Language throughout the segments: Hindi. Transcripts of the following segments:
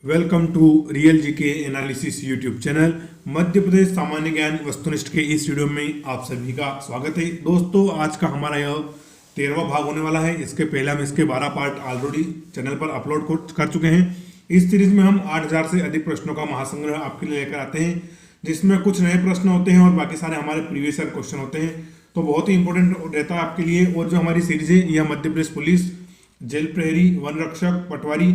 Welcome to real GK analysis YouTube channel. Madhya Pradesh सामान्य ज्ञान वस्तुनिष्ठ के इस वीडियो में आप सभी का स्वागत है। दोस्तों, आज का हमारा यह 13वां भाग होने वाला है। इसके पहले हम इसके 12 पार्ट ऑलरेडी चैनल पर अपलोड कर चुके हैं। इस सीरीज में हम 8000 से अधिक प्रश्नों का महासंग्रह आपके लिए लेकर आते हैं, जिसमें कुछ नए प्रश्न होते हैं और बाकी सारे हमारे प्रीवियस ईयर क्वेश्चन होते हैं। तो बहुत ही इंपॉर्टेंट रहता है आपके लिए। और जो हमारी सीरीज है यह मध्य प्रदेश पुलिस, जेल प्रहरी, वन रक्षक, पटवारी,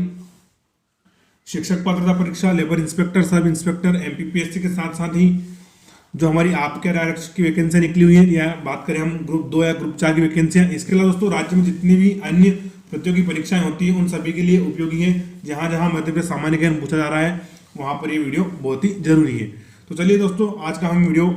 शिक्षक पात्रता परीक्षा, labour inspector, sub inspector, MPPSC के साथ साथ ही जो हमारी आपके डायरेक्टर की वैकेंसियां निकली हुई है, या बात करें हम ग्रुप 2 या ग्रुप 4 की वैकेंसियां, इसके अलावा दोस्तों राज्य में जितनी भी अन्य प्रतियोगी परीक्षाएं होती है उन सभी के लिए उपयोगी है। जहां जहां मध्य प्रदेश सामान्य ज्ञान पूछा जा रहा है वहां पर ये वीडियो बहुत ही जरूरी है। तो चलिए दोस्तों, आज का हम वीडियो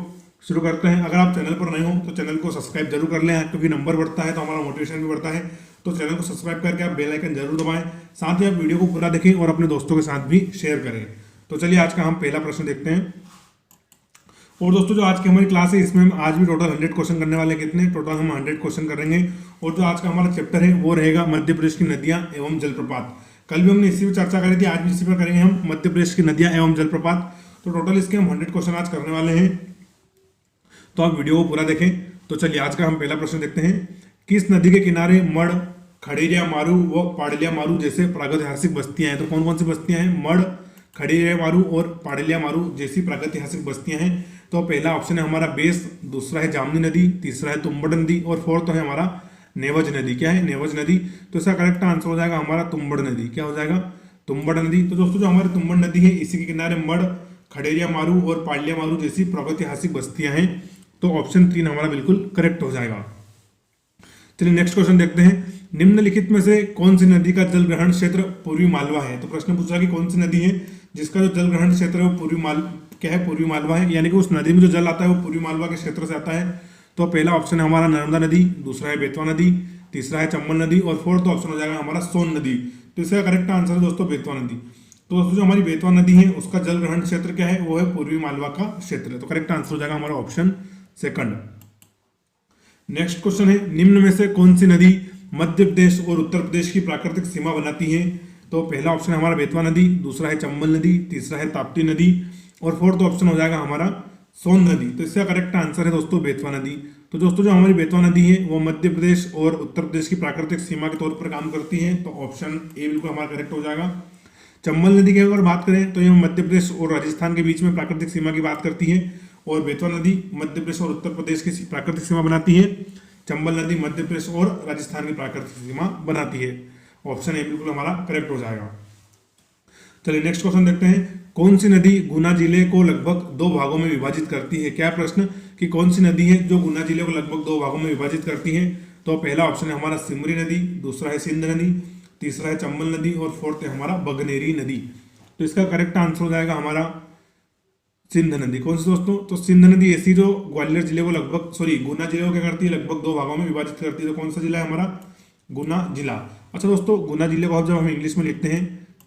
शुरू करते हैं। अगर आप चैनल पर नए हो तो चैनल को सब्सक्राइब जरूर कर लें, क्योंकि नंबर बढ़ता है तो हमारा मोटिवेशन भी बढ़ता है। तो चैनल को सब्सक्राइब करके आप बेल आइकन जरूर दबाएं, साथ ही आप वीडियो को पूरा देखें और अपने दोस्तों के साथ भी शेयर करें। तो चलिए आज का हम पहला प्रश्न देखते हैं। और दोस्तों, जो आज की हमारी क्लास है इसमें हम आज भी टोटल 100 क्वेश्चन करने वाले हैं। कितने? टोटल हम 100 क्वेश्चन करेंगे। और जो आज का हमारा चैप्टर है वो रहेगा मध्य प्रदेश की नदियां एवं जलप्रपात। कल भी हमने इसी पर चर्चा करी थी, आज भी इसी पर करेंगे हम, मध्य प्रदेश की नदियां एवं जलप्रपात। तो टोटल इसके हम 100 क्वेश्चन आज करने वाले हैं, तो आप वीडियो को पूरा देखें। तो चलिए आज का हम पहला प्रश्न देखते हैं। किस नदी के किनारे मड़, खड़ेरिया मारू व पाड़लिया मारू जैसे प्रागैतिहासिक बस्तियां हैं? तो कौन कौन सी बस्तियां हैं? मड़, खड़ेरिया मारू और पाड़लिया मारू जैसी प्रागैतिहासिक बस्तियां हैं। तो पहला ऑप्शन है हमारा बेस, दूसरा है जामनी नदी, तीसरा है तुंबड़ नदी और फोर्थ है हमारा नेवज नदी। क्या है? नेवज नदी। तो इसका करेक्ट आंसर हो जाएगा हमारा तुंबड़ नदी। क्या हो जाएगा? तुंबड़ नदी। तो दोस्तों, जो हमारी तुंबड़ नदी है इसी के किनारे मड़, खड़ेरिया मारू और पाड़लिया मारू जैसी प्रागैतिहासिक बस्तियां हैं। तो ऑप्शन 3 हमारा बिल्कुल करेक्ट हो जाएगा। चलिए नेक्स्ट क्वेश्चन देखते हैं। निम्नलिखित में से कौन सी नदी का जल ग्रहण क्षेत्र पूर्वी मालवा है? तो प्रश्न पूछा कि कौन सी नदी है जिसका जो जल ग्रहण क्षेत्र है वो पूर्वी मालवा है, यानी कि उस नदी में जो जल आता है वो पूर्वी मालवा के क्षेत्र से आता है। तो पहला ऑप्शन है हमारा नर्मदा नदी, दूसरा है बेतवा नदी, तीसरा है चंबल नदी और फोर्थ ऑप्शन हो जाएगा हमारा सोन नदी। तो इसका करेक्ट आंसर है दोस्तों बेतवा नदी। तो दोस्तों, जो हमारी बेतवा नदी है उसका जल ग्रहण क्षेत्र क्या है? वो है पूर्वी मालवा का क्षेत्र है। तो करेक्ट आंसर हो जाएगा हमारा ऑप्शन सेकंड। नेक्स्ट क्वेश्चन है, निम्न में से कौन सी नदी मध्य प्रदेश और उत्तर प्रदेश की प्राकृतिक सीमा बनाती है? तो पहला ऑप्शन है हमारा बेतवा नदी, दूसरा है चंबल नदी, तीसरा है ताप्ती नदी और फोर्थ ऑप्शन हो जाएगा हमारा सोन नदी। तो इसका करेक्ट आंसर है दोस्तों बेतवा नदी। तो दोस्तों, जो हमारी बेतवा नदी है वो मध्य प्रदेश और उत्तर प्रदेश की प्राकृतिक सीमा के तौर पर काम करती है। तो ऑप्शन ए बिल्कुल हमारा करेक्ट हो जाएगा। चंबल नदी की अगर बात करें तो यह मध्य प्रदेश और राजस्थान के बीच में प्राकृतिक सीमा की बात करती है, और बेतवा नदी मध्य प्रदेश और उत्तर प्रदेश की प्राकृतिक सीमा बनाती है। चंबल नदी मध्य प्रदेश और राजस्थान की प्राकृतिक सीमा बनाती है। ऑप्शन ए बिल्कुल हमारा करेक्ट हो जाएगा। चलिए नेक्स्ट क्वेश्चन देखते हैं। कौन सी नदी गुना जिले को लगभग 2 भागों में विभाजित करती है? क्या प्रश्न कि कौन सी नदी है जो गुना जिले को लगभग 2 भागों में विभाजित करती है? तो पहला ऑप्शन है हमारा सिमरी नदी, दूसरा है सिंध नदी, तीसरा है चंबल नदी और फोर्थ है हमारा बगनेरी नदी। तो इसका करेक्ट आंसर हो जाएगा हमारा सिंध नदी। कौन सी दोस्तों? तो सिंध नदी ऐसी जो ग्वालियर जिले को गुना जिले को क्या करती है? लगभग 2 भागों में विभाजित करती है। तो कौन सा जिला है हमारा? गुना जिला। अच्छा दोस्तों, गुना जिले को जब हम इंग्लिश में लिखते हैं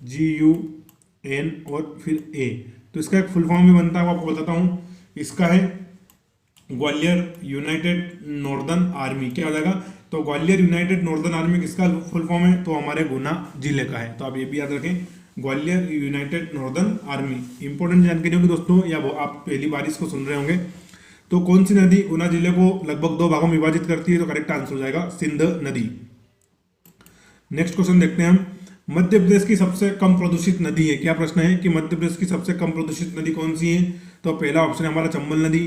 GUN और फिर A, तो इसका एक फुल फॉर्म भी बनता है, वो आपको बताता हूँ। इसका है ग्वालियर यूनाइटेड नॉर्दर्न आर्मी। क्या हो जाएगा? तो ग्वालियर यूनाइटेड नॉर्दर्न आर्मी किसका फुल फॉर्म है? तो हमारे गुना जिले का है। तो आप ये भी याद रखें, Gwalior United northern army. Important जानकारी होगी दोस्तों, या वो आप पहली बार इसको सुन रहे होंगे। तो कौन सी नदी गुना जिले को लगभग 2 भागों में विभाजित करती है? तो करेक्ट आंसर हो जाएगा सिंध नदी। नेक्स्ट क्वेश्चन देखते हैं हम। मध्य प्रदेश की सबसे कम प्रदूषित नदी है? क्या प्रश्न है कि मध्य प्रदेश की सबसे कम प्रदूषित नदी कौन सी है? तो पहला ऑप्शन है हमारा चंबल नदी,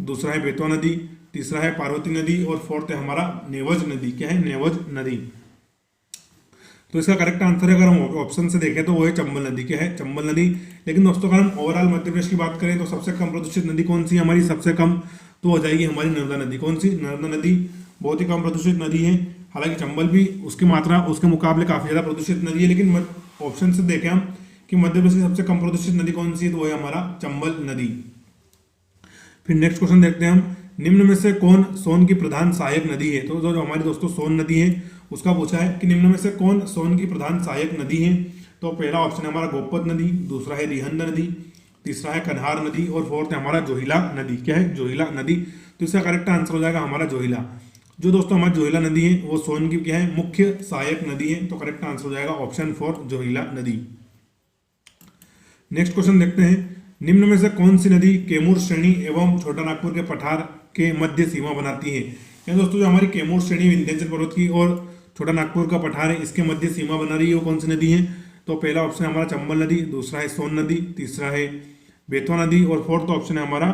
दूसरा है बेतवा नदी, तीसरा है पार्वती नदी और फोर्थ है हमारा नेवज नदी। क्या है? नेवज नदी। तो इसका करेक्ट आंसर है, अगर हम ऑप्शन से देखें तो वो है चंबल नदी। क्या है? चंबल नदी। लेकिन दोस्तों, अगर हम ओवरऑल मध्य प्रदेश की बात करें तो सबसे कम प्रदूषित नदी कौन सी है हमारी? सबसे कम तो हो जाएगी हमारी नर्मदा नदी। कौन सी? नर्मदा नदी बहुत ही कम प्रदूषित नदी है। हालांकि चंबल भी उसकी मात्रा उसके मुकाबले काफी ज्यादा प्रदूषित नदी है, लेकिन ऑप्शन से देखें हम कि मध्य प्रदेश की सबसे कम प्रदूषित नदी कौन सी है, तो वो है हमारा चंबल नदी। फिर नेक्स्ट क्वेश्चन देखते हैं हम। निम्न में से कौन सोन की प्रधान सहायक नदी है? तो जो हमारी दोस्तों सोन नदी है उसका पूछा है कि निम्न में से कौन सोन की प्रधान सहायक नदी है? तो पहला ऑप्शन है हमारा गोपत नदी, दूसरा है रिहंद नदी, तीसरा है कन्हार नदी और फोर्थ है हमारा जोहिला नदी। क्या है? जोहिला नदी। तो इसका करेक्ट आंसर हो जाएगा हमारा जोहिला। जो दोस्तों हमारी जोहिला नदी है वो सोन की क्या है? मुख्य सहायक नदी है। तो करेक्ट आंसर हो जाएगा ऑप्शन 4 जोहिला नदी। नेक्स्ट क्वेश्चन देखते हैं, निम्न में से कौन सी नदी कैमूर श्रेणी एवं छोटा नागपुर के पठार के मध्य सीमा बनाती है। या दोस्तों जो हमारी कैमूर श्रेणी विंध्याचल पर्वत की और छोटा नागपुर का पठार है, इसके मध्य सीमा बना रही है, वो कौन सी नदी है। तो पहला ऑप्शन है हमारा चंबल नदी, दूसरा है सोन नदी, तीसरा है बेतवा नदी और फोर्थ ऑप्शन है हमारा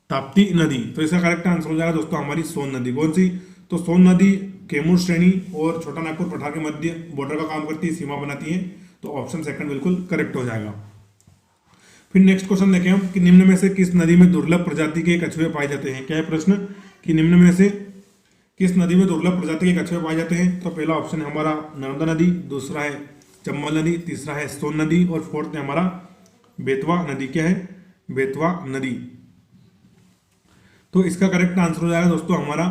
ताप्ती नदी। तो इसका करेक्ट आंसर हो जाएगा दोस्तों हमारी सोन नदी। कौन सी, तो सोन नदी कैमूर श्रेणी और छोटा नागपुर पठार के मध्य बॉर्डर का काम करती है, सीमा बनाती है। तो ऑप्शन सेकंड बिल्कुल करेक्ट हो जाएगा। फिर नेक्स्ट क्वेश्चन देखें हम कि निम्न में से किस नदी में दुर्लभ प्रजाति के कछुए पाए जाते हैं। क्या है प्रश्न कि निम्न में से किस नदी में दुर्लभ प्रजाति के कछुए पाए जाते हैं। तो पहला ऑप्शन है हमारा नर्मदा नदी, दूसरा है चंबल नदी, तीसरा है सोन नदी और फोर्थ है हमारा बेतवा नदी। क्या है, बेतवा नदी। तो इसका करेक्ट आंसर हो जाएगा दोस्तों हमारा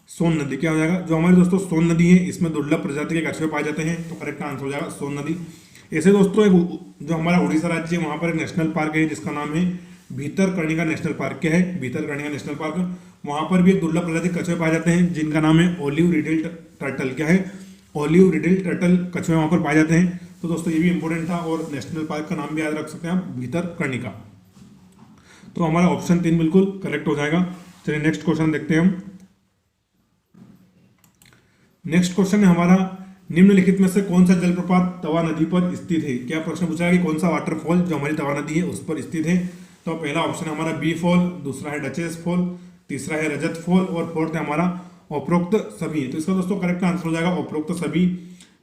सोन नदी। क्या हो जाएगा, जो हमारी दोस्तों सोन नदी है इसमें दुर्लभ प्रजाति के कछुए पाए जाते हैं। तो करेक्ट आंसर हो जाएगा सोन नदी। ऐसे दोस्तों एक जो हमारा उड़ीसा राज्य है वहां पर एक नेशनल पार्क है जिसका नाम है भीतरकनिका नेशनल पार्क। क्या है, भीतरकनिका नेशनल पार्क। वहां पर भी एक दुर्लभ प्रजाति कछुए पाए जाते हैं जिनका नाम है ओलिव रिडेल टर्टल। क्या है, ओलिव रिडेल टर्टल कछुए वहां पर पाए जाते हैं। तो दोस्तों ये भी इंपॉर्टेंट था और नेशनल पार्क का नाम भी याद रख सकते हैं आप, भीतरकनिका। तो हमारा ऑप्शन 3 बिल्कुल करेक्ट हो जाएगा। चलिए नेक्स्ट क्वेश्चन देखते हैं हम। नेक्स्ट क्वेश्चन है हमारा, निम्नलिखित में से कौन सा जलप्रपात तवा नदी पर स्थित है। क्या प्रश्न पूछा है कि कौन सा वाटरफॉल जो हमारी तवा नदी है उस पर स्थित है। तो पहला ऑप्शन है हमारा बी फॉल, दूसरा है डचेस फॉल, तीसरा है रजत फॉल और फोर्थ है हमारा उपरोक्त सभी। तो इसका दोस्तों करेक्ट आंसर हो जाएगा उपरोक्त सभी।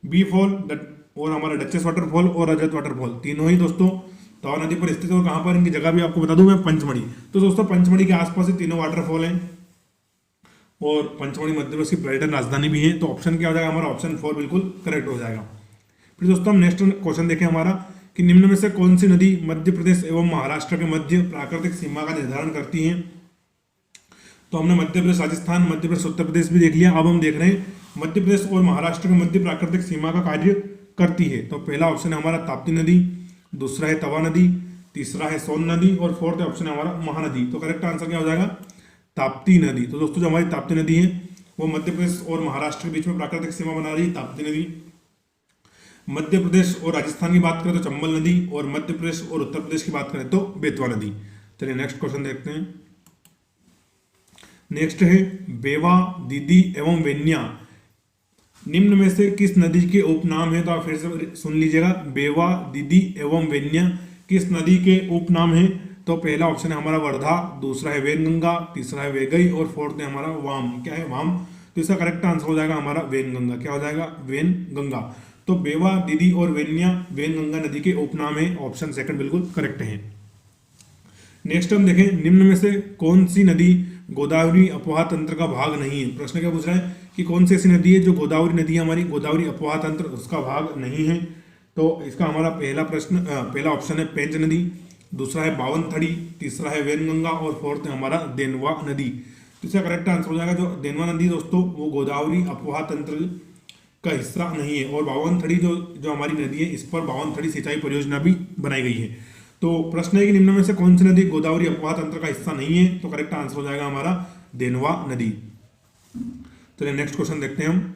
बी फॉल और हमारा डचेस वाटरफॉल और रजत वाटरफॉल तीनों ही दोस्तों तवा नदी पर स्थित है। और कहां पर, इनकी जगह भी आपको बता दूं मैं, पंचमढ़ी। तो दोस्तों पंचमढ़ी के आसपास ही तीनों वाटरफॉल हैं और पंचमढ़ी मध्य प्रदेश की पर्यटन राजधानी भी है। तो ऑप्शन क्या हो जाएगा हमारा, ऑप्शन 4 बिल्कुल करेक्ट हो जाएगा। फिर दोस्तों हम नेक्स्ट क्वेश्चन देखें हमारा कि निम्न में से कौन सी नदी मध्य प्रदेश एवं महाराष्ट्र के मध्य प्राकृतिक सीमा का निर्धारण करती है। तो हमने मध्य प्रदेश, राजस्थान, मध्य प्रदेश, उत्तर प्रदेश भी देख लिया। अब हम देख रहे हैं मध्य प्रदेश और महाराष्ट्र के मध्य प्राकृतिक सीमा का कार्य करती है। तो पहला ऑप्शन है हमारा ताप्ती नदी, दूसरा है तवा नदी, तीसरा है सोन नदी और फोर्थ ऑप्शन है हमारा महानदी। तो करेक्ट आंसर क्या हो जाएगा, ताप्ती नदी। तो दोस्तों जो हमारी ताप्ती नदी है वो मध्य प्रदेश और महाराष्ट्र के बीच में प्राकृतिक सीमा बना रही है, ताप्ती नदी। मध्य प्रदेश और राजस्थान की बात करें तो चंबल नदी और मध्य प्रदेश और उत्तर प्रदेश की बात करें तो बेतवा नदी। चलिए नेक्स्ट क्वेश्चन देखते हैं। नेक्स्ट है बेवा, दीदी एवं वेन्या निम्न में से किस नदी के उपनाम है। तो आप फिर से सुन लीजिएगा, बेवा, दीदी एवं वेन्या किस नदी के उपनाम है। तो पहला ऑप्शन है हमारा वर्धा, दूसरा है वेनगंगा, तीसरा है वेगई और फोर्थ है हमारा वाम। क्या है, वाम। तो इसका करेक्ट आंसर हो जाएगा हमारा वेनगंगा। क्या हो जाएगा, वेनगंगा। तो बेवा, दीदी और वेन्या वेनगंगा नदी के उपनाम है। ऑप्शन सेकंड बिल्कुल करेक्ट है। नेक्स्ट हम देखें, निम्न में से कौन सी नदी गोदावरी अपवाह तंत्र का भाग नहीं है। प्रश्न क्या पूछ रहा है कि कौन सी ऐसी नदी है जो गोदावरी नदी है हमारी गोदावरी अपवाह तंत्र उसका भाग नहीं है। तो इसका हमारा पहला ऑप्शन है पेंच नदी, दूसरा है बावनथड़ी, तीसरा है वेनगंगा और फोर्थ है हमारा देनवा नदी। तो इसका करेक्ट आंसर हो जाएगा जो देनवा नदी दोस्तों वो गोदावरी अपवाह तंत्र का हिस्सा नहीं है। और बावनथड़ी जो हमारी नदी है इस पर बावनथड़ी सिंचाई परियोजना भी बनाई गई है। तो प्रश्न है कि निम्न में से कौन सी नदी गोदावरी अपवाह तंत्र का हिस्सा नहीं है। तो करेक्ट आंसर हो जाएगा हमारा देनवा नदी। चलिए नेक्स्ट क्वेश्चन देखते हैं हम।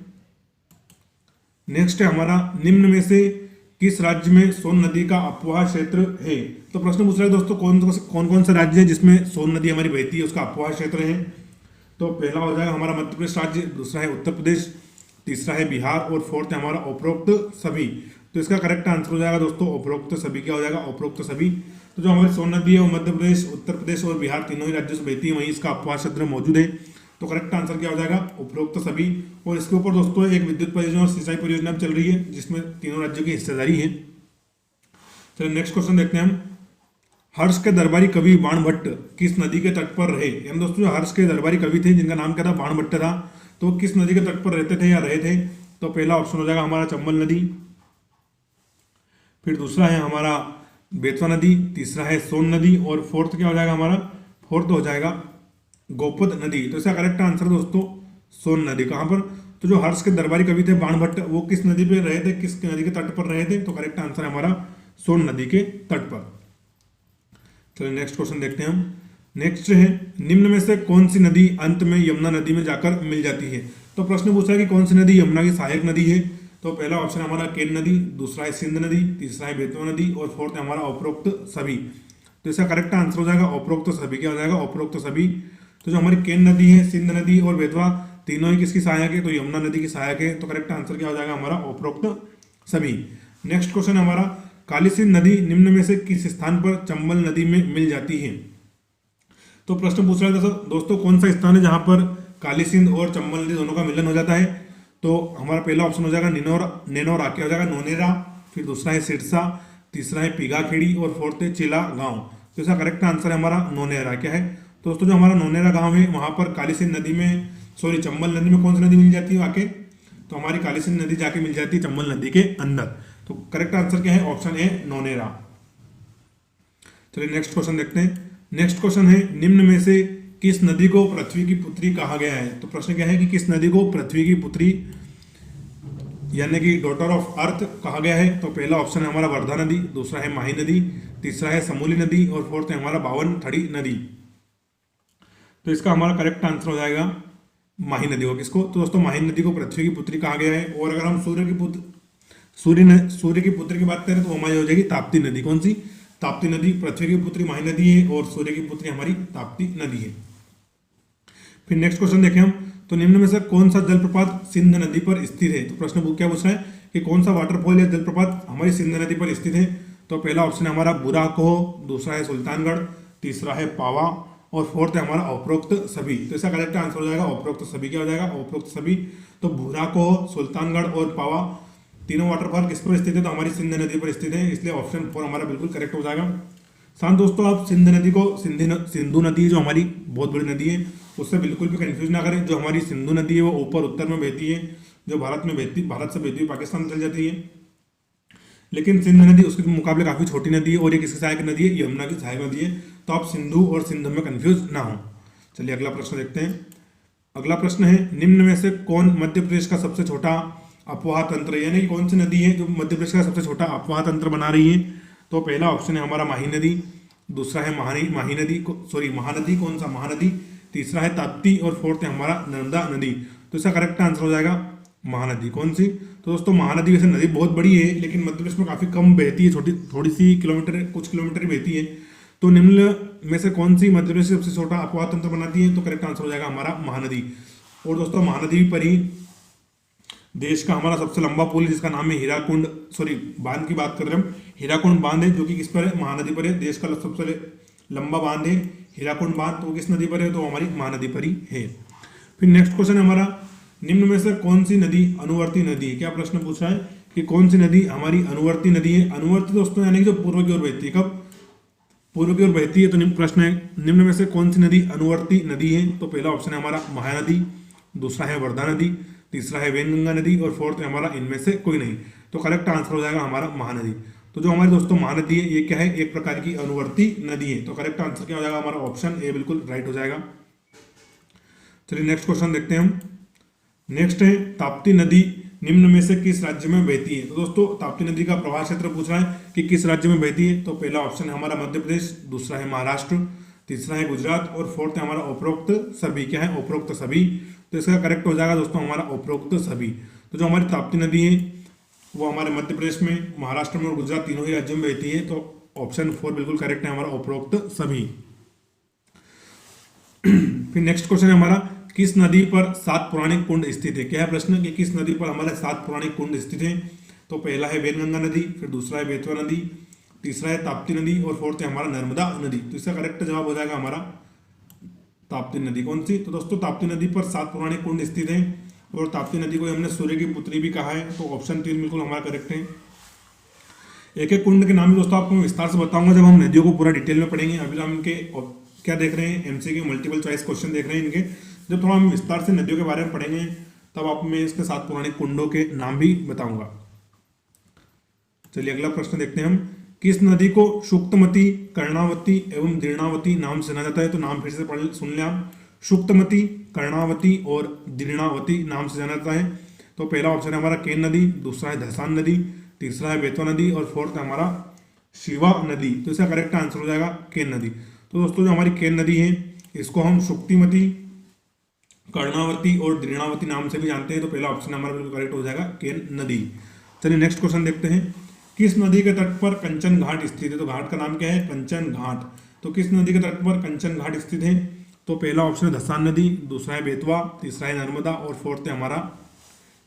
नेक्स्ट है हमारा, निम्न में से किस राज्य में सोन नदी का अपवाह क्षेत्र है। तो प्रश्न पूछ रहा है दोस्तों कौन कौन सा राज्य है जिसमें सोन नदी हमारी बहती है उसका अपवाह क्षेत्र है। तो पहला हो जाएगा हमारा मध्य प्रदेश राज्य, दूसरा है उत्तर प्रदेश, तीसरा है बिहार और फोर्थ है हमारा उपरोक्त सभी। तो इसका करेक्ट आंसर हो जाएगा दोस्तों उपरोक्त सभी। क्या हो जाएगा, उपरोक्त सभी। तो जो हमारी सोन नदी है वो मध्य प्रदेश, उत्तर प्रदेश और बिहार तीनों ही राज्यों से बहती है, वहीं इसका अपवाह क्षेत्र मौजूद है। तो करेक्ट आंसर क्या हो जाएगा, उपरोक्त सभी। और इसके ऊपर दोस्तों एक विद्युत परियोजना और सिंचाई परियोजना चल रही है जिसमें तीनों राज्यों की हिस्सेदारी है। चलिए नेक्स्ट क्वेश्चन देखते हैं हम। हर्ष के दरबारी कवि बाणभट्ट किस नदी के तट पर रहे। हम दोस्तों जो हर्ष के दरबारी कवि थे जिनका नाम क्या था, बाणभट्ट था, तो वो किस नदी के तट पर रहते थे या रहे थे। तो पहला ऑप्शन हो जाएगा हमारा चंबल नदी, फिर दूसरा है हमारा बेतवा नदी, तीसरा है सोन नदी और फोर्थ क्या हो जाएगा हमारा, फोर्थ हो जाएगा गोपद नदी। तो इसका करेक्ट आंसर दोस्तों सोन नदी। कहां पर, तो जो हर्ष के दरबारी कवि थे बाणभट्ट वो किस नदी पे रहे थे, किस नदी के तट पर रहे थे। तो करेक्ट आंसर है हमारा सोन नदी के तट पर। चलिए नेक्स्ट क्वेश्चन देखते हैं हम। नेक्स्ट है, निम्न में से कौन सी नदी अंत में यमुना नदी में जाकर मिल जाती है। तो प्रश्न पूछा है कि कौन सी नदी यमुना की सहायक नदी है। तो पहला ऑप्शन हमारा केन नदी, दूसरा है सिंध नदी, तीसरा है बेतवा नदी और फोर्थ है हमारा उपरोक्त सभी। तो इसका करेक्ट आंसर हो जाएगा उपरोक्त सभी। क्या हो जाएगा? उपरोक्त सभी। तो जो हमारी केन नदी है, सिंध नदी और बेतवा, तीनों ही किसकी सहायक है? तो यमुना नदी की सहायक है। तो करेक्ट आंसर क्या हो जाएगा हमारा? उपरोक्त सभी। नेक्स्ट क्वेश्चन हमारा, काली सिंध नदी निम्न में से किस स्थान पर चंबल नदी में मिल जाती है? तो प्रश्न पूछ रहा है दोस्तों कौन सा स्थान है जहां पर काली सिंध और चंबल नदी दोनों का मिलन हो जाता है? तो हमारा पहला ऑप्शन हो जाएगा नेनोरा। क्या हो जाएगा? नोनेरा। फिर दूसरा है सिरसा, तीसरा है पीगाखेड़ी और फोर्थ है चिला गांव। तो इसका करेक्ट आंसर है हमारा नोनेरा। क्या है तो दोस्तों? जो हमारा नोनेरा गांव है वहां पर काली सिंध नदी में, सॉरी चंबल नदी में कौन सी नदी मिल जाती है आके? तो हमारी काली सिंध नदी जाके मिल जाती है चंबल नदी के अंदर। तो करेक्ट आंसर क्या है? ऑप्शन ए नोनेरा। चलिए नेक्स्ट क्वेश्चन देखते हैं। नेक्स्ट क्वेश्चन है, निम्न में से किस नदी को पृथ्वी की पुत्री कहा गया है? तो प्रश्न क्या है कि किस नदी को पृथ्वी की पुत्री यानी कि डॉटर ऑफ अर्थ कहा गया है? तो पहला ऑप्शन है हमारा वर्धा नदी, दूसरा है माही नदी, तीसरा है समूली नदी और फोर्थ है हमारा बावनथड़ी नदी। तो इसका हमारा करेक्ट आंसर हो जाएगा माही नदी को। किसको? तो दोस्तों माही नदी को पृथ्वी की पुत्री कहा गया है। और अगर हम सूर्य की पुत्री की बात करें तो हमारी हो जाएगी ताप्ती नदी। कौन सी? ताप्ती नदी। पृथ्वी की पुत्री माही नदी है और सूर्य की पुत्री हमारी ताप्ती नदी है। फिर नेक्स्ट क्वेश्चन देखें हम, तो निम्न में से कौन सा जलप्रपात सिंध नदी पर स्थित है? तो प्रश्न क्या पूछ रहा है कि कौन सा वाटरफॉल या जलप्रपात हमारी सिंध नदी पर स्थित है? तो पहला ऑप्शन है हमारा बुराकोह, दूसरा है सुल्तानगढ़, तीसरा है पावा और फोर्थ है हमारा उपरोक्त सभी। तो इसका करेक्ट आंसर हो जाएगा उपरोक्त सभी। क्या हो जाएगा? उपरोक्त सभी। तो बुराकोह, सुल्तानगढ़ और पावा तीनों वाटरफॉल किस पर स्थित है? तो हमारी सिंध नदी पर स्थित है, इसलिए ऑप्शन 4 हमारा बिल्कुल करेक्ट हो जाएगा। साथ दोस्तों आप सिंध नदी को सिंधु नदी जो हमारी बहुत बड़ी नदी है उससे बिल्कुल भी कंफ्यूज ना करें। जो हमारी सिंधु नदी है वो ऊपर उत्तर में बहती है, जो भारत से बहती हुई पाकिस्तान चल जाती है। लेकिन सिंध नदी उसके मुकाबले काफी छोटी नदी है और ये किसकी सहायक नदी है? यमुना की सहायक नदी है। तो आप सिंधु और सिंधु में कंफ्यूज ना हो। चलिए अगला प्रश्न देखते हैं। अगला प्रश्न है, निम्न में से कौन मध्य प्रदेश का सबसे छोटा अपवाह तंत्र, यानी कि कौन सी नदी है जो मध्य प्रदेश का सबसे छोटा अपवाह तंत्र बना रही है? तो पहला ऑप्शन है हमारा माही नदी, दूसरा है महानदी। कौन सा? महानदी। तीसरा है ताप्ती और फोर्थ है हमारा नर्मदा नदी। तो इसका करेक्ट आंसर हो जाएगा महानदी। कौन सी? तो दोस्तों महानदी वैसे नदी बहुत बड़ी है लेकिन मध्य प्रदेश में काफी कम बहती है, थोड़ी सी किलोमीटर, कुछ किलोमीटर ही बहती है। तो निम्न में से कौन सी मध्य प्रदेश सबसे छोटा अपवाह तंत्र बनाती है? तो करेक्ट आंसर हो जाएगा हमारा महानदी। और दोस्तों महानदी पर ही देश का हमारा सबसे लंबा पुल जिसका नाम है हीराकुंड, बांध की बात कर रहे हैं हम, हीराकुंड बांध है जो कि किस पर है? महानदी पर है। देश का सबसे लंबा बांध है हीराकुंड बांध, तो किस नदी पर है? तो हमारी महानदी पर ही है। फिर नेक्स्ट क्वेश्चन है हमारा, निम्न में से कौन सी नदी अनुवर्ती नदी है? क्या प्रश्न पूछ रहा है कि कौन सी नदी हमारी अनुवर्ती नदी है? अनुवर्ती दोस्तों यानी कि जो पूर्व की ओर बहती है। कब? पूर्व की ओर बहती है। तो प्रश्न है, निम्न में से कौन सी नदी अनुवर्ती नदी है? तो पहला ऑप्शन है हमारा महानदी, दूसरा है वर्धा नदी, तीसरा है वेनगंगा नदी और फोर्थ है हमारा इनमें से कोई नहीं। तो करेक्ट आंसर हो जाएगा हमारा महानदी। तो जो हमारे दोस्तों महानदी है ये क्या है? एक प्रकार की अनुवर्ती नदी है। तो करेक्ट आंसर क्या हो जाएगा हमारा? ऑप्शन ए बिल्कुल राइट हो जाएगा। चलिए नेक्स्ट क्वेश्चन देखते हैं हम। नेक्स्ट है, ताप्ती नदी निम्न में से किस राज्य में बहती है? तो दोस्तों ताप्ती नदी का प्रवाह क्षेत्र पूछ रहा है कि किस राज्य में बहती है? तो पहला ऑप्शन है हमारा मध्य प्रदेश, दूसरा है महाराष्ट्र, तीसरा है गुजरात और फोर्थ है हमारा उपरोक्त सभी। क्या है? उपरोक्त सभी। तो इसका करेक्ट हो जाएगा दोस्तों हमारा उपरोक्त सभी। तो जो हमारी ताप्ती नदी है वो हमारे मध्य प्रदेश में, महाराष्ट्र में और गुजरात तीनों ही राज्यों में बहती है। तो ऑप्शन 4 बिल्कुल करेक्ट है हमारा उपरोक्त सभी। फिर नेक्स्ट क्वेश्चन है हमारा, किस नदी पर 7 पौराणिक कुंड स्थित है? क्या है प्रश्न कि किस नदी पर हमारे 7 पौराणिक कुंड स्थित है? तो पहला है वेनगंगा नदी, फिर दूसरा है बेतवा नदी, तीसरा है ताप्ती नदी और फोर्थ है हमारा नर्मदा नदी। तो इसका करेक्ट जवाब हो जाएगा हमारा ताप्ती नदी। कौन सी? तो दोस्तों ताप्ती नदी पर 7 पौराणिक कुंड स्थित है और ताप्ती नदी को हमने सूर्य की पुत्री भी कहा है। तो ऑप्शन 3 बिल्कुल हमारा करेक्ट है। एक एक कुंड के नाम दोस्तों आपको विस्तार से बताऊंगा जब हम नदियों को पूरा डिटेल में पढ़ेंगे। अभी हम इनके क्या देख रहे हैं? एमसीक्यू मल्टीपल चॉइस क्वेश्चन देख रहे हैं इनके। जब थोड़ा हम विस्तार से नदियों के बारे में पढ़ेंगे तब आप मैं इसके 7 पौराणिक कुंडों के नाम भी बताऊंगा। चलिए अगला प्रश्न देखते हैं हम। किस नदी को शुक्तमती, कर्णावती एवं दीर्णावती नाम से जाना जाता है? तो नाम फिर से पढ़ सुन लें आप। शुक्तमती, कर्णावती और दीर्णावती नाम से जाना जाता है। तो पहला ऑप्शन है हमारा केन नदी, दूसरा है धसान नदी, तीसरा है बेतवा नदी और फोर्थ है हमारा शिवा नदी। तो इसका करेक्ट आंसर हो जाएगा केन नदी। तो दोस्तों जो हमारी केन नदी है इसको हम शुक्तिमती, कर्णावती और दृणावती नाम से भी जानते हैं, तो पहला ऑप्शन हमारा बिल्कुल करेक्ट हो जाएगा, केन नदी। चलिए नेक्स्ट क्वेश्चन देखते हैं। किस नदी के तट पर कंचन घाट स्थित है? तो घाट का नाम क्या है? कंचन घाट। तो किस नदी के तट पर कंचन घाट स्थित है? तो पहला ऑप्शन है धसान नदी, दूसरा है बेतवा, तीसरा है नर्मदा और फोर्थ है हमारा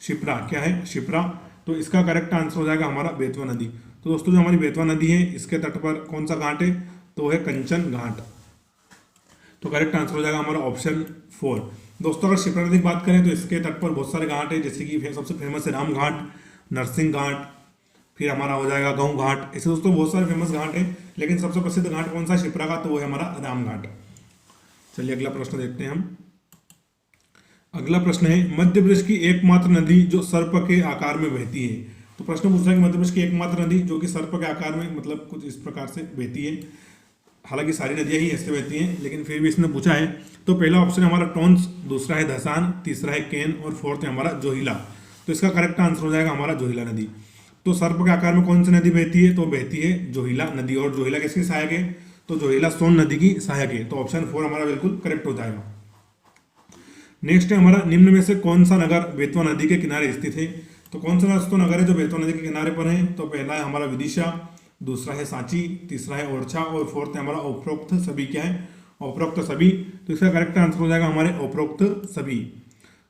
शिप्रा। क्या है? शिप्रा। तो इसका करेक्ट आंसर हो जाएगा हमारा बेतवा नदी। तो दोस्तों जो हमारी बेतवा नदी है इसके तट पर कौन सा घाट है? तो है कंचन घाट। तो करेक्ट आंसर हो जाएगा हमारा ऑप्शन 4। दोस्तों अगर शिप्रा नदी की बात करें तो इसके तट पर बहुत सारे घाट है, जैसे कि सबसे फेमस है राम घाट, नरसिंह घाट, फिर हमारा हो जाएगा गांव घाट। ऐसे दोस्तों बहुत सारे फेमस घाट है, लेकिन सबसे प्रसिद्ध घाट कौन सा है शिप्रा का? तो वो है हमारा राम घाट। चलिए अगला प्रश्न देखते हैं हम। अगला प्रश्न है मध्य प्रदेश की एकमात्र नदी जो सर्प के आकार में बहती है। तो प्रश्न पूछ रहा है कि मध्य प्रदेश की एकमात्र नदी जो कि सर्प के आकार में, मतलब कुछ इस प्रकार से बहती है। हालांकि सारी नदियां ही ऐसे बहती हैं, लेकिन फिर भी इसने पूछा है। तो पहला ऑप्शन है हमारा टोंस, दूसरा है धसान, तीसरा है केन और फोर्थ है हमारा जोहिला। तो इसका करेक्ट आंसर हो जाएगा हमारा जोहिला नदी। तो सर्प के आकार में कौन सी नदी बहती है? तो बहती है जोहिला नदी। और जोहिला किसकी सहायक है? तो जोहिला सोन नदी की सहायक है। तो ऑप्शन 4 हमारा बिल्कुल करेक्ट हो जाएगा। नेक्स्ट है हमारा निम्न में से कौन सा नगर बेतवा नदी के किनारे स्थित है? तो कौन सा दोस्तों नगर है जो बेतवा नदी के किनारे पर है? तो पहला है हमारा विदिशा, दूसरा है सांची, तीसरा है ओरछा और फोर्थ है हमारा उपरोक्त सभी। क्या है? उपरोक्त सभी। तो इसका करेक्ट आंसर हो जाएगा हमारे उपरोक्त सभी।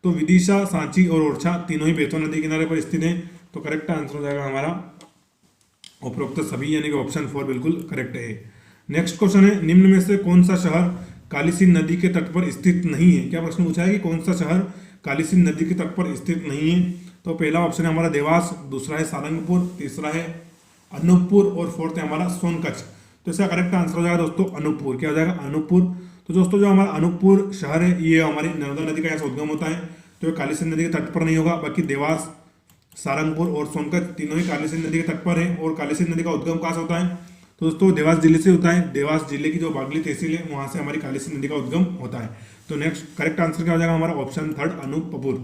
तो विदिशा, सांची और ओरछा तीनों ही बेतवा नदी के किनारे पर स्थित है। तो करेक्ट आंसर हो जाएगा हमारा उपरोक्त सभी, यानी कि ऑप्शन 4 बिल्कुल करेक्ट है। नेक्स्ट क्वेश्चन है निम्न में से कौन सा शहर काली सिंध नदी के तट पर स्थित नहीं है? क्या प्रश्न पूछा है कि कौन सा शहर काली सिंध नदी के तट पर स्थित नहीं है? तो पहला ऑप्शन है हमारा देवास, दूसरा है सारंगपुर, तीसरा है अनूपपुर और फोर्थ है हमारा सोनकच्छ। तो इसका करेक्ट आंसर हो जाएगा दोस्तों अनूपपुर। क्या हो जाएगा? अनूपपुर। तो दोस्तों जो हमारा अनूपपुर शहर है ये हमारी नर्मदा नदी का यहाँ से उद्गम होता है, तो ये काली सिंध नदी के तट पर नहीं होगा। बाकी देवास, सारंगपुर और सोनकच्छ तीनों ही काली सिंध नदी के तट पर है। और काली सिंध नदी का उद्गम कहाँ से होता है? तो दोस्तों देवास जिले से होता है। देवास जिले की जो बागली तहसील है वहां से हमारी काली सिंध नदी का उद्गम होता है। तो नेक्स्ट करेक्ट आंसर क्या हो जाएगा हमारा ऑप्शन 3 अनूपपुर।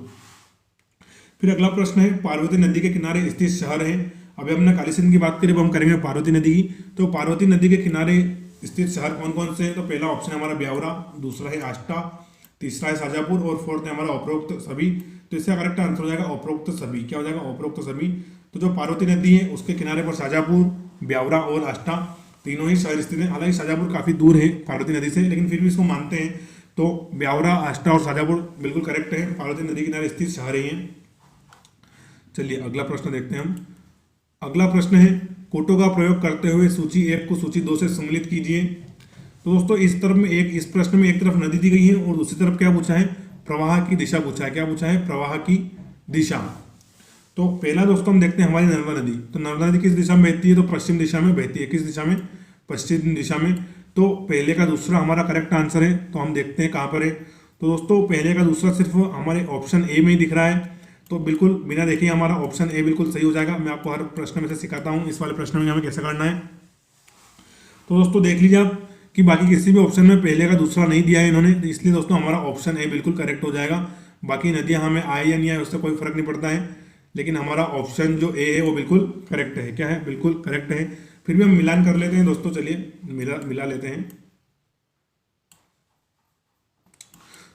फिर अगला प्रश्न है पार्वती नदी के किनारे स्थित शहर है। अभी हमने काली सिंध की बात करी, अब हम करेंगे पार्वती नदी की। तो पार्वती नदी के किनारे स्थित शहर कौन कौन से हैं? तो पहला ऑप्शन है हमारा ब्यावरा, दूसरा है आष्टा, तीसरा है शाजापुर और फोर्थ है हमारा उपरोक्त सभी। तो इसका करेक्ट आंसर हो जाएगा उपरोक्त सभी। क्या हो जाएगा? उपरोक्त सभी। तो जो पार्वती नदी है उसके किनारे पर शाजापुर, ब्यावरा और आष्टा तीनों ही शहर स्थित हैं। हालांकि शाजापुर काफी दूर है पार्वती नदी से, लेकिन फिर भी इसको मानते हैं। तो ब्यावरा, आष्टा और शाजापुर बिल्कुल करेक्ट है, पार्वती नदी के किनारे स्थित शहर ही हैं। चलिए अगला प्रश्न देखते हैं हम। अगला प्रश्न है कोटों का प्रयोग करते हुए सूची 1 को सूची 2 से सम्मिलित कीजिए। तो दोस्तों इस प्रश्न में एक तरफ नदी दी गई है और दूसरी तरफ क्या पूछा है? प्रवाह की दिशा पूछा है। क्या पूछा है? प्रवाह की दिशा। तो पहला दोस्तों हम देखते हैं हमारी नर्मदा नदी। तो नर्मदा नदी किस दिशा में बहती है? तो पश्चिम दिशा में बहती है। किस दिशा में? पश्चिम दिशा में। तो पहले का दूसरा हमारा करेक्ट आंसर है। तो हम देखते हैं कहाँ पर है। तो दोस्तों पहले का दूसरा सिर्फ हमारे ऑप्शन ए में ही दिख रहा है, तो बिल्कुल बिना देखे हमारा ऑप्शन ए बिल्कुल सही हो जाएगा। मैं आपको हर प्रश्न में से सिखाता हूँ इस वाले प्रश्न में हमें कैसे करना है। तो दोस्तों देख लीजिए आप कि बाकी किसी भी ऑप्शन में पहले का दूसरा नहीं दिया है इन्होंने, तो इसलिए दोस्तों हमारा ऑप्शन ए बिल्कुल करेक्ट हो जाएगा। बाकी नदियां हमें आए या नहीं आए उससे कोई फर्क नहीं पड़ता है, लेकिन हमारा ऑप्शन जो ए है वो बिल्कुल करेक्ट है। क्या है? बिल्कुल करेक्ट है। फिर भी हम मिलान कर लेते हैं दोस्तों। चलिए मिला लेते हैं।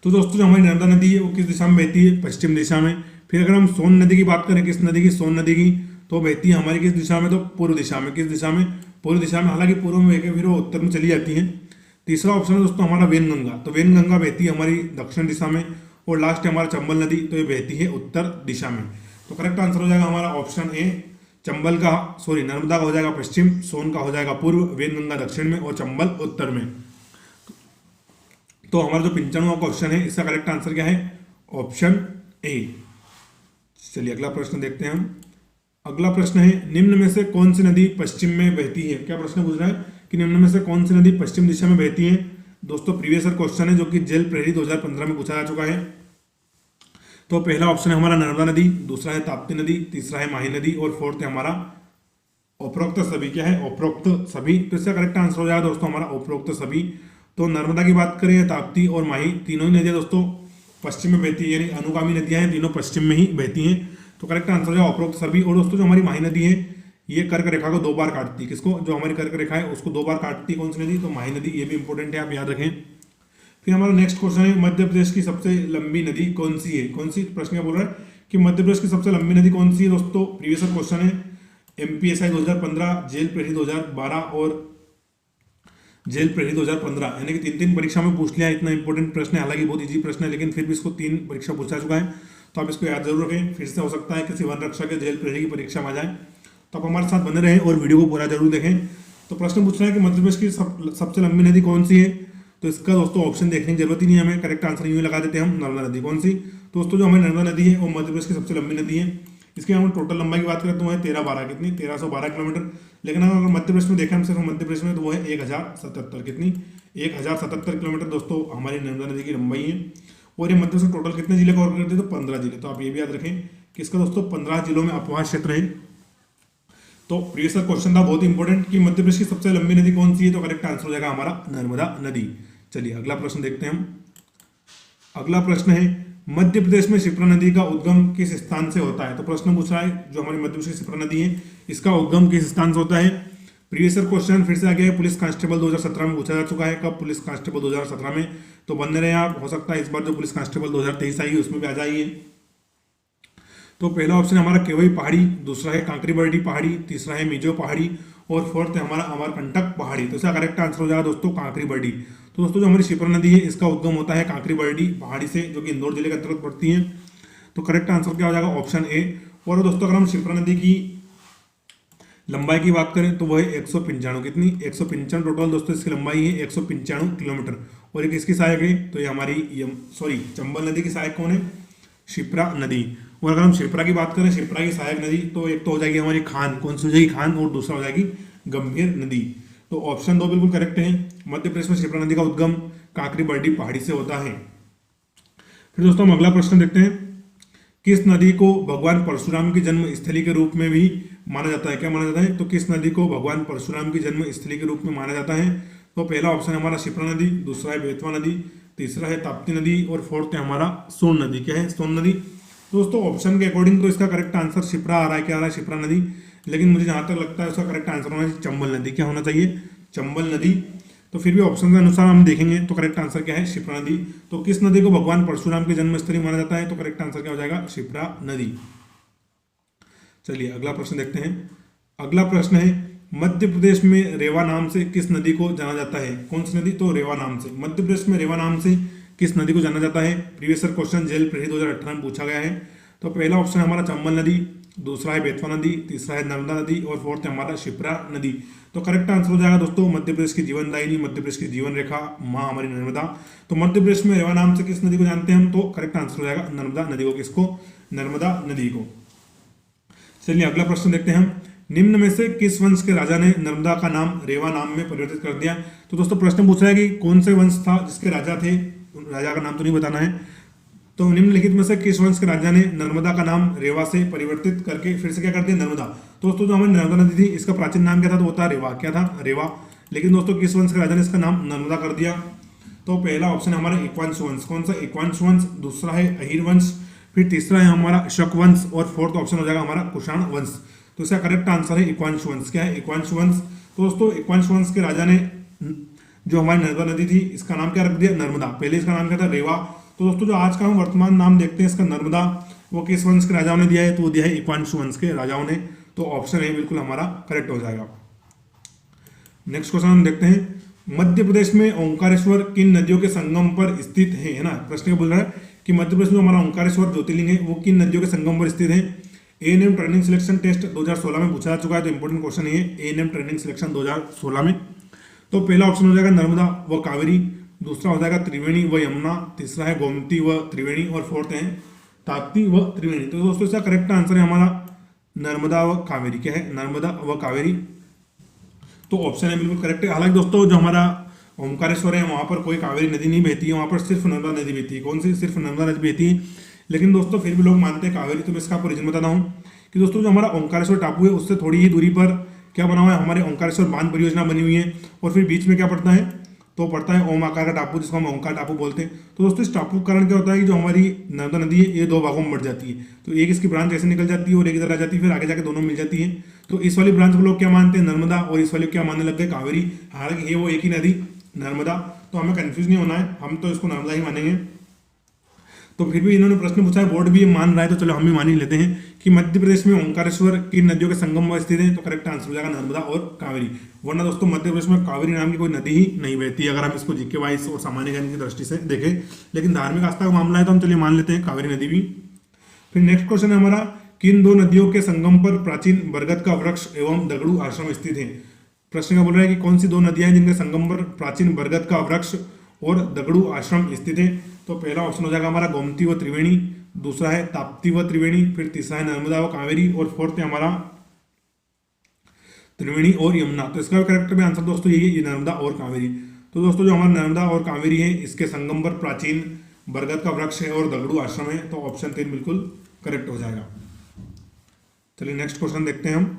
तो दोस्तों जो हमारी नर्मदा नदी है वो किस दिशा में बहती है? पश्चिम दिशा में। फिर अगर हम सोन नदी की बात करें, किस नदी की? सोन नदी की। तो बहती है हमारी किस दिशा में? तो पूर्व दिशा में। किस दिशा में? पूर्व दिशा में। हालांकि पूर्व में बहकर फिर वो उत्तर में चली जाती है। तीसरा ऑप्शन है दोस्तों हमारा वेनगंगा। तो वेनगंगा बहती है हमारी दक्षिण दिशा में। और लास्ट है हमारा चंबल नदी, तो ये बहती है उत्तर दिशा में। तो करेक्ट आंसर हो जाएगा हमारा ऑप्शन ए। नर्मदा का हो जाएगा पश्चिम, सोन का हो जाएगा पूर्व, वेनगंगा दक्षिण में और चंबल उत्तर में। तो हमारा जो 95वां क्वेश्चन है इसका करेक्ट आंसर क्या है? ऑप्शन ए। चलिए अगला प्रश्न देखते हैं हम। अगला प्रश्न है निम्न में से कौन सी नदी पश्चिम में बहती है? क्या प्रश्न पूछ रहा है कि निम्न में से कौन सी नदी पश्चिम दिशा में बहती है? दोस्तों प्रीवियस ईयर क्वेश्चन है जो कि जेल प्रेरी 2015 में पूछा जा चुका है। तो पहला ऑप्शन है हमारा नर्मदा नदी, दूसरा है ताप्ती नदी, तीसरा है माही नदी और फोर्थ है हमारा उपरोक्त सभी। क्या है? उपरोक्त सभी। तो इसका करेक्ट आंसर हो जाएगा दोस्तों हमारा उपरोक्त सभी। तो नर्मदा की बात करें, ताप्ती और माही तीनों ही नदियां दोस्तों पश्चिम में बहती है, यानी अनुगामी नदियां हैं, तीनों पश्चिम में ही बहती हैं। तो करेक्ट आंसर हो जाएगा उपरोक्त सभी। और दोस्तों जो हमारी माही नदी है ये कर्क रेखा को 2 बार काटती है। किसको? जो हमारी कर्क रेखा है उसको 2 बार काटती है। कौन सी नदी? तो माही नदी। ये भी इंपॉर्टेंट है, आप याद रखें। फिर हमारा नेक्स्ट क्वेश्चन है मध्य प्रदेश की सबसे लंबी नदी कौन सी है। कौन सी प्रश्न क्या बोल रहा है कि मध्य प्रदेश की सबसे लंबी नदी कौन सी है दोस्तों। प्रीवियस क्वेश्चन है एमपीएसआई 2015, जेल प्रेरी 2012 और जेल प्रेरी 2015, यानी कि तीन तीन परीक्षा में पूछ लिया। इतना इंपॉर्टेंट प्रश्न है, हालांकि बहुत इजी प्रश्न है, लेकिन फिर भी इसको 3 परीक्षा पूछा चुका है, तो आप इसको याद जरूर रखें। फिर से हो सकता है किसी वन रक्षक या जेल प्रेरी की परीक्षा में आ जाए, तो आप हमारे साथ बने रहें और वीडियो को पूरा जरूर देखें। तो प्रश्न पूछ रहा है कि मध्य प्रदेश की सबसे लंबी नदी कौन सी है। तो इसका दोस्तों ऑप्शन देखने की जरूरत ही नहीं है हमें, करेक्ट आंसर यूँ लगा देते हैं हम, नर्मदा नदी। कौन सी दोस्तों, जो हमारी नर्मदा नदी है वो मध्य प्रदेश की सबसे लंबी नदी है। इसके हम टोटल लंबाई की बात करें तो वो है 1312, कितनी 1312 किलोमीटर। लेकिन अगर मध्य प्रदेश में देखें हम सिर्फ मध्य प्रदेश में, तो वो है 1077, कितनी 1077 किलोमीटर दोस्तों हमारी नर्मदा नदी की लंबाई है। और ये मध्य प्रदेश में टोटल कितने जिले कवर करते हैं, तो 15 जिले। तो आप ये भी याद रखें कि इसका दोस्तों 15 जिलों में अपवास क्षेत्र है। तो प्रीवियस क्वेश्चन था बहुत इंपॉर्टेंट कि मध्य प्रदेश की सबसे लंबी नदी कौन सी है, तो करेक्ट आंसर हो जाएगा हमारा नर्मदा नदी। चलिए अगला प्रश्न देखते हैं हम। अगला प्रश्न है मध्य प्रदेश में शिप्रा नदी का उद्गम किस स्थान से होता है। तो प्रश्न पूछ रहा है जो हमारी मध्य प्रदेश की शिप्रा नदी है इसका उद्गम किस स्थान से होता है। प्रीवियस क्वेश्चन फिर से आ गया है, पुलिस कांस्टेबल 2017 में पूछा जा चुका है। कब, पुलिस कांस्टेबल 2017 में। तो बने रहे आप, हो सकता है इस बार जो पुलिस कांस्टेबल 2023 आई है उसमें भी आ जाइए। तो पहला ऑप्शन हमारा केवई पहाड़ी, दूसरा है कांकरीबर्डी पहाड़ी, तीसरा है मिजो पहाड़ी और फोर्थ है हमारा अमरकंटक पहाड़ी। तो इसका करेक्ट आंसर हो जाएगा दोस्तों कांकरीबर्डी। तो दोस्तों जो हमारी शिप्रा नदी है इसका उद्गम होता है कांकरीबर्डी पहाड़ी से, जो कि इंदौर जिले के अंतर्गत पड़ती है। तो करेक्ट आंसर क्या हो जाएगा, ऑप्शन ए। और दोस्तों अगर हम शिप्रा नदी की लंबाई की बात करें तो वह है 195, कितनी 195 टोटल दोस्तों इसकी लंबाई है 195 किलोमीटर। और ये किसकी सहायक है, तो ये हमारी चंबल नदी की सहायक कौन है, शिप्रा नदी। और अगर हम शिप्रा की बात करें, शिप्रा की सहायक नदी, तो एक तो हो जाएगी हमारी खान, कौन सी हो जाएगी, खान, और दूसरा हो जाएगी गंभीर नदी। तो ऑप्शन 2 बिल्कुल करेक्ट है। मध्य प्रदेश में शिप्रा नदी का उद्गम कांकरीबर्डी पहाड़ी से होता है। फिर दोस्तों हम अगला प्रश्न देखते हैं, किस नदी को भगवान परशुराम की जन्म स्थली के रूप में भी माना जाता है। क्या माना जाता है, तो किस नदी को भगवान परशुराम की जन्म स्थली के रूप में माना जाता है। तो पहला ऑप्शन है हमारा शिप्रा नदी, दूसरा है बेतवा नदी, तीसरा है ताप्ती नदी और फोर्थ है हमारा सोन नदी। क्या है, सोन नदी। दोस्तों ऑप्शन के अकॉर्डिंग तो इसका करेक्ट आंसर शिप्रा आ रहा है, क्या आ रहा है, शिप्रा नदी। लेकिन मुझे जहां तक लगता है उसका करेक्ट आंसर होना चाहिए चंबल नदी। क्या होना चाहिए, चंबल नदी। तो फिर भी ऑप्शन के अनुसार हम देखेंगे तो करेक्ट आंसर क्या है, शिप्रा नदी। तो किस नदी को भगवान परशुराम की जन्मस्थली माना जाता है, तो करेक्ट आंसर क्या हो जाएगा, शिप्रा नदी। चलिए अगला प्रश्न देखते हैं। अगला प्रश्न है मध्य प्रदेश में रेवा नाम से किस नदी को जाना जाता है। कौन सी नदी, तो रेवा नाम से। मध्य प्रदेश में रेवा नाम से किस नदी को जाना जाता है। प्रीवियस क्वेश्चन जेल प्रेरी 2018 में पूछा गया है। तो पहला ऑप्शन हमारा चंबल नदी, दूसरा है बेतवा नदी, तीसरा है नर्मदा नदी और फोर्थ है हमारा शिप्रा नदी। तो करेक्ट आंसर हो जाएगा दोस्तों मध्य प्रदेश की जीवनदायिनी, मध्य प्रदेश की जीवन रेखा, माँ हमारी नर्मदा। तो मध्य प्रदेश में रेवा नाम से किस नदी को जानते हैं हम, तो करेक्ट आंसर हो जाएगा नर्मदा नदी को। किसको, नर्मदा नदी को। चलिए अगला प्रश्न देखते हैं हम। निम्न में से किस वंश के राजा ने नर्मदा का नाम रेवा नाम में परिवर्तित कर दिया। तो दोस्तों प्रश्न पूछ रहा है कि कौन से वंश था जिसके राजा थे, राजा का नाम तो नहीं बताना है। तो निम्नलिखित में से किस वंश के राजा ने नर्मदा का नाम रेवा से परिवर्तित करके फिर से क्या कर दिया, नर्मदा। तो दोस्तों जो हमारी नर्मदा नदी थी इसका प्राचीन नाम क्या था, तो वो था रेवा। क्या था, रेवा। लेकिन दोस्तों किस वंश के राजा ने इसका नाम नर्मदा कर दिया। तो पहला ऑप्शन है हमारा इक्वांश वंश। कौन सा, इक्वांश वंश। दूसरा है अहिर वंश, फिर तीसरा है हमारा शक वंश और फोर्थ ऑप्शन हो जाएगा हमारा कुषाण वंश। तो इसका करेक्ट आंसर है इक्वांश वंश। क्या है, इक्वांश वंश। तो दोस्तों इक्वांश वंश के राजा ने जो हमारी नर्मदा नदी थी इसका नाम क्या रख दिया, नर्मदा। पहले इसका नाम क्या था, रेवा। तो दोस्तों जो आज का हम वर्तमान नाम देखते हैं इसका नर्मदा, वो किस वंश के राजाओं ने दिया है, तो वो दिया है इक्वांश वंश के राजाओं ने। तो ऑप्शन ए बिल्कुल हमारा करेक्ट हो जाएगा। नेक्स्ट क्वेश्चन हम देखते हैं, मध्य प्रदेश में ओंकारेश्वर किन नदियों के संगम पर स्थित है ना। प्रश्न क्या बोल रहा है कि मध्य प्रदेश में हमारा ओंकारेश्वर ज्योतिर्लिंग है वो किन नदियों के संगम पर स्थित है। एएनएम ट्रेनिंग सिलेक्शन टेस्ट 2016 में पूछा जा चुका है, तो इंपॉर्टेंट क्वेश्चन है एएनएम ट्रेनिंग सिलेक्शन 2016 में। तो पहला ऑप्शन हो जाएगा नर्मदा व कावेरी, दूसरा हो जाएगा त्रिवेणी व यमुना, तीसरा है गोमती व त्रिवेणी और फोर्थ है ताप्ती व त्रिवेणी। तो दोस्तों इसका करेक्ट आंसर है हमारा नर्मदा व कावेरी। क्या है, नर्मदा व कावेरी। तो ऑप्शन है बिल्कुल करेक्ट है। हालांकि दोस्तों जो हमारा ओंकारेश्वर है वहां पर कोई कावेरी नदी नहीं बहती है, वहां पर सिर्फ नर्मदा नदी बहती है। कौन सी, सिर्फ नर्मदा नदी बहती है। लेकिन दोस्तों फिर भी लोग मानते हैं कावेरी। तो मैं इसका आपको रीजन बताता हूँ कि दोस्तों जो हमारा ओंकारेश्वर टापू है उससे थोड़ी ही दूरी पर क्या बना हुआ है, हमारे ओंकारेश्वर बांध परियोजना बनी हुई है। और फिर बीच में क्या पड़ता है, तो पड़ता है ओम आकार का टापू जिसको हम ओंकार टापू बोलते हैं। तो दोस्तों इस टापू के कारण क्या होता है कि जो हमारी नर्मदा नदी है ये दो भागों में बढ़ जाती है। तो एक इसकी ब्रांच ऐसे निकल जाती है और एक इधर आ जाती है, फिर आगे जाके दोनों मिल जाती है। तो इस वाली ब्रांच को लोग क्या मानते हैं, नर्मदा, और इस वाली क्या मानने लग गए, कावेरी। हालांकि ये वो एक ही नदी, नर्मदा। तो तो हमें कंफ्यूज नहीं होना है, हम तो इसको नर्मदा ही मानेंगे। तो फिर भी इन्होंने प्रश्न पूछा है, बोर्ड भी ये मान रहा है, तो चलो हम भी मान ही लेते हैं कि मध्य प्रदेश में ओंकारेश्वर किन नदियों के संगम में स्थित है। तो करेक्ट आंसर हो जाएगा नर्मदा और कावेरी। वरना दोस्तों मध्य प्रदेश में कावेरी नाम की कोई नदी ही नहीं बहती, अगर हम इसको जीके वाइज और सामान्य ज्ञान की दृष्टि से देखें। लेकिन धार्मिक आस्था का मामला है तो हम चलिए मान लेते हैं कावेरी नदी भी। फिर नेक्स्ट क्वेश्चन है हमारा, किन दो नदियों के संगम पर प्राचीन बरगद का वृक्ष एवं दगड़ू आश्रम स्थित है। प्रश्न का बोल रहा है कि कौन सी दो नदियां हैं जिनके संगम पर प्राचीन बरगद का वृक्ष और दगड़ू आश्रम स्थित है। तो पहला ऑप्शन हो जाएगा हमारा गोमती व त्रिवेणी, दूसरा है ताप्ती व त्रिवेणी, फिर तीसरा है नर्मदा व कावेरी, और फोर्थ है हमारा त्रिवेणी और यमुना। तो इसका करेक्ट भी आंसर दोस्तों यही है, ये नर्मदा और कावेरी। तो दोस्तों जो हमारा नर्मदा और कावेरी है, इसके संगम पर प्राचीन बरगद का वृक्ष है और दगड़ू आश्रम है। तो ऑप्शन 3 बिल्कुल करेक्ट हो जाएगा। चलिए नेक्स्ट क्वेश्चन देखते हैं हम।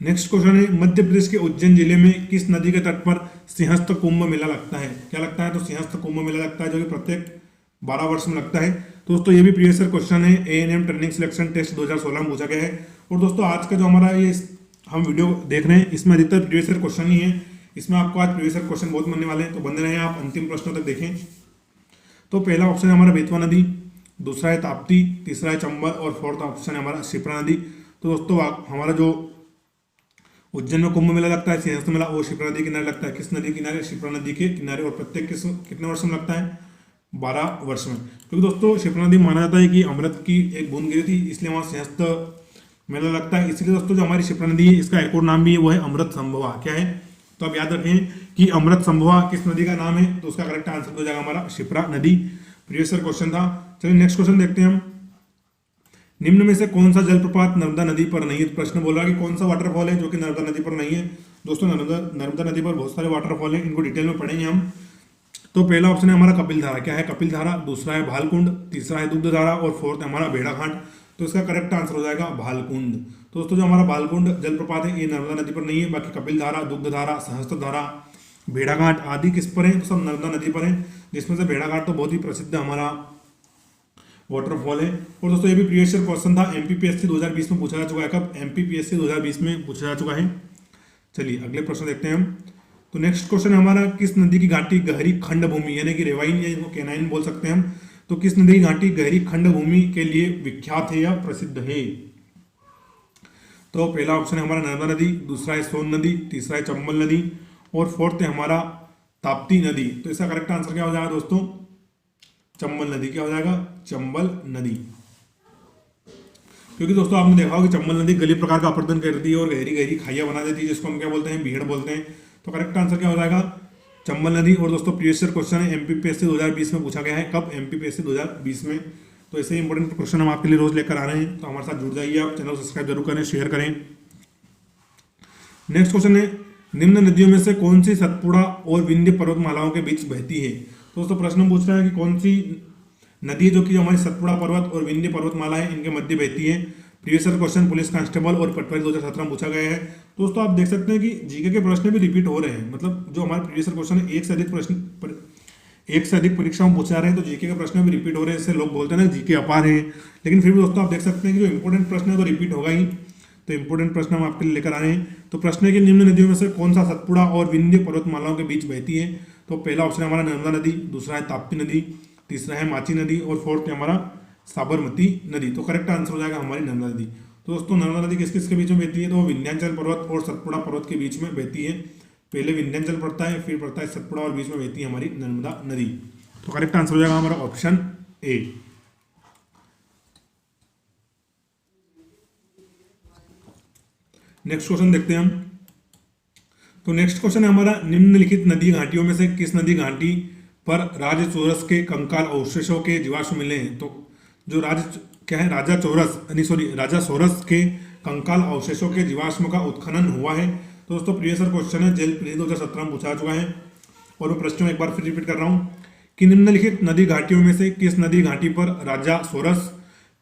नेक्स्ट क्वेश्चन है, मध्य प्रदेश के उज्जैन जिले में किस नदी के तट पर सिंहस्थ कुंभ मेला लगता है। क्या लगता है, तो सिंहस्थ कुंभ मेला लगता है, जो कि प्रत्येक 12 वर्ष में लगता है। तो दोस्तों ये भी प्रीवियस ईयर क्वेश्चन है, एएनएम ट्रेनिंग सिलेक्शन टेस्ट 2016 में पूछा गया है। और दोस्तों आज का जो हमारा ये हम वीडियो देख रहे हैं, इसमें अधिकतर प्रीवियस ईयर क्वेश्चन ही है। इसमें आपको आज प्रीवियस ईयर क्वेश्चन बहुत बनने वाले हैं, तो बने रहे आप अंतिम प्रश्नों तक देखें। तो पहला ऑप्शन है हमारा बेतवा नदी, दूसरा है ताप्ती, तीसरा है चंबल और फोर्थ ऑप्शन है हमारा शिप्रा नदी। तो दोस्तों हमारा जो उज्जैन में कुंभ मेला लगता है, सिंहस्थ मेला, वो शिप्रा नदी किनारे लगता है। किस नदी किनारे, शिप्रा नदी के किनारे, और प्रत्येक कितने वर्ष में लगता है, 12 वर्ष में। क्योंकि दोस्तों शिप्रा नदी माना जाता है कि अमृत की एक बूंद गिरी थी, इसलिए वहाँ सिंहस्थ मेला लगता है। इसलिए दोस्तों जो हमारी शिप्रा नदी है, इसका एक और नाम भी है, वो है अमृत संभवा। क्या है, तो आप याद रखें कि अमृत संभवा किस नदी का नाम है, तो उसका करेक्ट आंसर हो जाएगा हमारा शिप्रा नदी। प्रीवियस ईयर क्वेश्चन था। चलिए नेक्स्ट क्वेश्चन देखते हैं हम। निम्न में से कौन सा जलप्रपात नर्मदा नदी पर नहीं है। प्रश्न बोल रहा है कि कौन सा वाटरफॉल है जो कि नर्मदा नदी पर नहीं है। दोस्तों नर्मदा नदी पर बहुत सारे वाटरफॉल हैं, इनको डिटेल में पढ़ेंगे हम। तो पहला ऑप्शन है हमारा कपिल धारा। क्या है, कपिल धारा, दूसरा है भालकुंड, तीसरा है दुग्ध धारा और फोर्थ है हमारा भेड़ाघाट। तो इसका करेक्ट आंसर हो जाएगा भालकुंड। तो दोस्तों जो हमारा भालकुंड जलप्रपात है, ये नर्मदा नदी पर नहीं है। बाकी कपिल धारा, दुग्ध धारा, सहस्त्र धारा, भेड़ाघाट आदि किस पर है, तो सब नर्मदा नदी पर है, जिसमें से भेड़ाघाट तो बहुत ही प्रसिद्ध हमारा वाटरफॉल है। और दोस्तों ये भी प्रीवियस ईयर क्वेश्चन था, एमपीपीएससी 2020 में पूछा जा चुका है। कब, एमपीपीएससी 2020 में पूछा जा चुका है। चलिए अगले प्रश्न देखते हैं हम। तो नेक्स्ट क्वेश्चन है हमारा, किस नदी की घाटी गहरी खंड भूमि यानी कि रेवाइन या इनको केनाइन बोल सकते हैं हम, तो किस नदी की घाटी गहरी खंड भूमि के लिए विख्यात है या प्रसिद्ध है। तो पहला ऑप्शन है हमारा नर्मदा नदी, दूसरा है सोन नदी, तीसरा है चंबल नदी और फोर्थ है हमारा ताप्ती नदी। तो इसका करेक्ट आंसर क्या हो जाएगा दोस्तों, चंबल नदी। क्या हो जाएगा, चंबल नदी। क्योंकि दोस्तों आपने देखा होगा कि चंबल नदी गली प्रकार का अपरदन करती है और गहरी गहरी खाइयां बना देती है, जिसको हम क्या बोलते हैं, बीहड़ बोलते हैं। तो करेक्ट आंसर क्या हो जाएगा, चंबल नदी। और दोस्तों प्रीवियस ईयर क्वेश्चन है, एमपीपीएससी 2020 में पूछा गया है। कब, एमपीपीएससी 2020 में। तो ऐसे ही इंपॉर्टेंट क्वेश्चन हम आपके लिए रोज लेकर आ रहे हैं, तो हमारे साथ जुड़ जाइए आप। चैनल सब्सक्राइब जरूर करें, शेयर करें। नेक्स्ट क्वेश्चन है, निम्न नदियों में से कौन सी सतपुड़ा और विंध्य पर्वतमालाओं के बीच बहती है। दोस्तों प्रश्न पूछ रहा है कि कौन सी नदी है जो कि हमारी सतपुड़ा पर्वत और विंध्य पर्वतमाला है, इनके मध्य बहती है। Previous year question police constable और पटवारी 2017 में पूछा गया है। दोस्तों आप देख सकते हैं कि जीके के प्रश्न भी रिपीट हो रहे हैं, मतलब जो हमारे प्रीवियस ईयर क्वेश्चन है एक से अधिक परीक्षाओं में पूछा जा रहे हैं, तो जीके के प्रश्न भी रिपीट हो रहे हैं। इससे लोग बोलते हैं ना जीके अपार है, लेकिन फिर भी दोस्तों आप देख सकते हैं कि जो इंपॉर्टेंट प्रश्न है तो रिपीट होगा ही। तो इंपॉर्टेंट प्रश्न हम आपके लिए लेकर आ रहे हैं। तो प्रश्न है कि निम्न नदियों में से कौन सा सतपुड़ा और विंध्य पर्वतमालाओं के बीच बहती है। तो पहला ऑप्शन है हमारा नर्मदा नदी, दूसरा है ताप्ती नदी, तीसरा है माची नदी और फोर्थ है हमारा साबरमती नदी। तो करेक्ट आंसर हो जाएगा हमारी नर्मदा नदी। तो दोस्तों नर्मदा नदी किस किस के बीच में बहती है, तो विंध्याचल पर्वत और सतपुड़ा पर्वत के बीच में बहती है। पहले विंध्याचल पड़ता है, फिर पड़ता है सतपुड़ा और बीच में बहती है हमारी नर्मदा नदी। तो करेक्ट आंसर हो जाएगा हमारा ऑप्शन ए। नेक्स्ट क्वेश्चन देखते हैं हम। तो नेक्स्ट क्वेश्चन है हमारा, निम्नलिखित नदी घाटियों में से किस नदी घाटी पर राजचौरस के कंकाल अवशेषों के जीवाश्म मिले हैं। तो जो राजा सोरस के कंकाल अवशेषों के जीवाश्म का उत्खनन हुआ है। तो दोस्तों प्रीवियस ईयर क्वेश्चन है, जेल 2017 में पूछा चुका है। और मैं प्रश्न एक बार फिर रिपीट कर रहा हूँ कि निम्नलिखित नदी घाटियों में से किस नदी घाटी पर राजा सोरस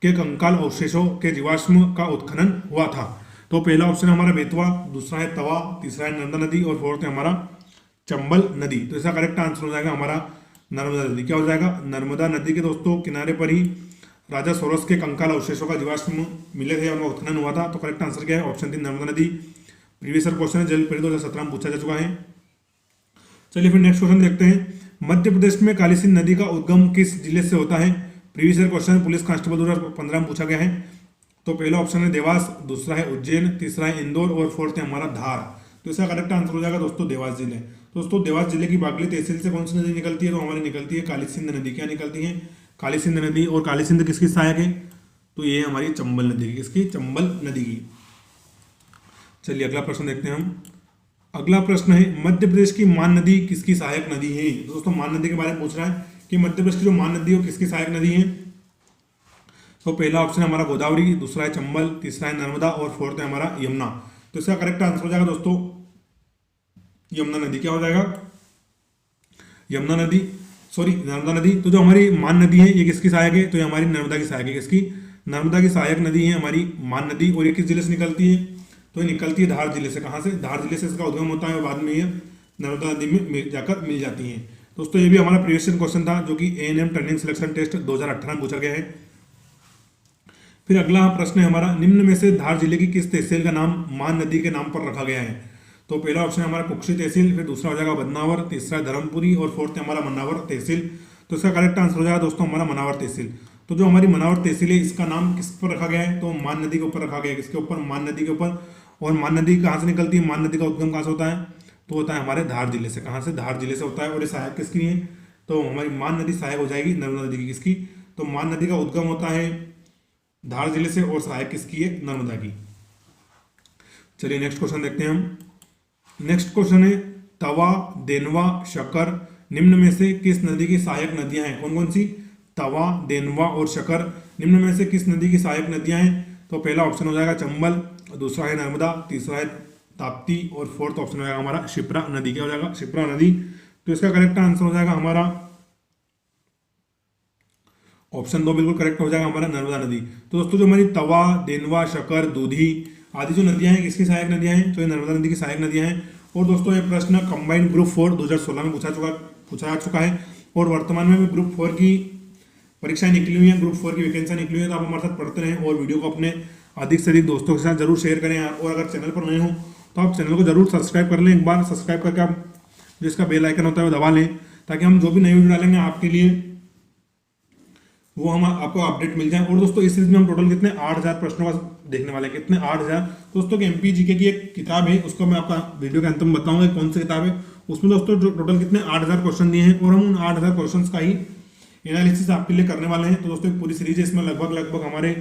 के कंकाल अवशेषों के जीवाश्म का उत्खनन हुआ था। तो पहला ऑप्शन है हमारा बेतवा, दूसरा है तवा, तीसरा है नर्मदा नदी और फोर्थ है हमारा चंबल नदी। तो इसका करेक्ट आंसर हो जाएगा हमारा नर्मदा नदी। क्या हो जाएगा, नर्मदा नदी के दोस्तों किनारे पर ही राजा सोरस के कंकाल अवशेषों का जीवाश्म मिले थे, उनका उत्खनन हुआ था। तो करेक्ट आंसर क्या है, ऑप्शन 3 नर्मदा नदी। प्रीवियस ईयर क्वेश्चन है, जल 2017 में पूछा जा चुका है। चलिए फिर नेक्स्ट क्वेश्चन देखते हैं। मध्य प्रदेश में काली सिंध नदी का उद्गम किस जिले से होता है? Previous year question police constable 2015 में पूछा गया है। तो पहला ऑप्शन है देवास, दूसरा है उज्जैन, तीसरा है इंदौर और फोर्थ है हमारा धार। तो इसका करेक्ट आंसर हो जाएगा दोस्तों देवास जिले। दोस्तों देवास जिले की बागली तहसील से कौन सी नदी निकलती है? तो हमारी निकलती है काली सिंध नदी। क्या निकलती है? काली सिंध नदी। और काली सिंध किसकी सहायक है? तो ये हमारी चंबल नदी की। किसकी? चंबल नदी की। चलिए अगला प्रश्न देखते हैं हम। अगला प्रश्न है मध्य प्रदेश की मान नदी किसकी सहायक नदी है? दोस्तों मान नदी के बारे में पूछ रहा है कि मध्य प्रदेश की जो मान नदी है वो किसकी सहायक नदी है? तो पहला ऑप्शन है हमारा गोदावरी, दूसरा है चंबल, तीसरा है नर्मदा और फोर्थ है हमारा यमुना। तो इसका करेक्ट आंसर हो जाएगा दोस्तों यमुना नदी। क्या हो जाएगा? यमुना नदी, सॉरी नर्मदा नदी। तो जो हमारी मान नदी है ये किसकी सहायक है? तो ये हमारी नर्मदा की सहायक है। किसकी? नर्मदा की सहायक नदी है हमारी मान नदी। और ये किस जिले से निकलती है? तो ये निकलती है धार जिले से। कहाँ से? धार जिले से इसका उद्गम होता है और बाद में ये नर्मदा नदी में जाकर मिल जाती है। दोस्तों ये भी हमारा प्रीवियस क्वेश्चन था जो कि A&M टर्निंग सिलेक्शन टेस्ट 2018 में पूछा गया है। फिर अगला प्रश्न है हमारा निम्न में से धार जिले की किस तहसील का नाम मान नदी के नाम पर रखा गया है? तो पहला ऑप्शन है हमारा कुक्षी तहसील, फिर दूसरा हो जाएगा बदनावर, तीसरा धर्मपुरी और फोर्थ है हमारा मनावर तहसील। तो इसका करेक्ट आंसर हो जाएगा दोस्तों हमारा मनावर तहसील। तो जो हमारी मनावर तहसील है इसका नाम किस पर रखा गया है? तो मान नदी के ऊपर रखा गया है। किसके ऊपर? मान नदी के ऊपर। और मान नदी कहाँ से निकलती है? मान नदी का उद्गम कहाँ से होता है? तो होता है हमारे धार जिले से। कहाँ से? धार जिले से होता है। और ये सहायक किसकी है? तो हमारी मान नदी सहायक हो जाएगी नर्मदा नदी की। किसकी? तो मान नदी का उद्गम होता है धार जिले से और सहायक किसकी है? नर्मदा की। चलिए नेक्स्ट क्वेश्चन देखते हैं हम। नेक्स्ट क्वेश्चन है तवा, देनवा, शकर निम्न में से किस नदी की सहायक नदियां हैं? कौन कौन सी? तवा, देनवा और शकर निम्न में से किस नदी की सहायक नदियां हैं? तो पहला ऑप्शन हो जाएगा चंबल, दूसरा है नर्मदा, तीसरा है ताप्ती और फोर्थ ऑप्शन हो जाएगा हमारा शिप्रा नदी। क्या हो जाएगा? शिप्रा नदी। तो इसका करेक्ट आंसर हो जाएगा हमारा ऑप्शन 2 बिल्कुल करेक्ट हो जाएगा हमारा नर्मदा नदी। तो दोस्तों जो हमारी तवा, देनवा, शकर, दूधी आदि जो नदियां हैं किसकी सहायक नदियां हैं? तो ये नर्मदा नदी की सहायक नदियां हैं। और दोस्तों ये प्रश्न कंबाइंड ग्रुप 4 2016 में पूछा जा चुका है। और वर्तमान में भी ग्रुप 4 की परीक्षाएं निकली हुई हैं, ग्रुप 4 की वैकेंसी निकली हुई है। तो आप हमारे साथ पढ़ते रहें और वीडियो को अपने अधिक से अधिक दोस्तों के साथ जरूर शेयर करें यार। और अगर चैनल पर नए हो तो आप चैनल को जरूर सब्सक्राइब कर लें। एक बार सब्सक्राइब करके आप जो इसका बेल आइकन होता है वो दबा लें ताकि हम जो भी नई वीडियो डालेंगे आपके लिए वो हम आपको अपडेट मिल जाए। और दोस्तों इस सीरीज में हम टोटल कितने 8000 प्रश्नों का देखने वाले हैं। कितने? 8000। दोस्तों की एमपी जीके की एक किताब है, उसको मैं आपका वीडियो के अंत में बताऊंगा कौन सी किताब है। उसमें दोस्तों जो टोटल कितने 8000 क्वेश्चन दिए हैं और हम उन 8000 क्वेश्चन का ही एनालिसिस आपके लिए करने वाले हैं। तो दोस्तों एक पूरी सीरीज है, इसमें लगभग हमारे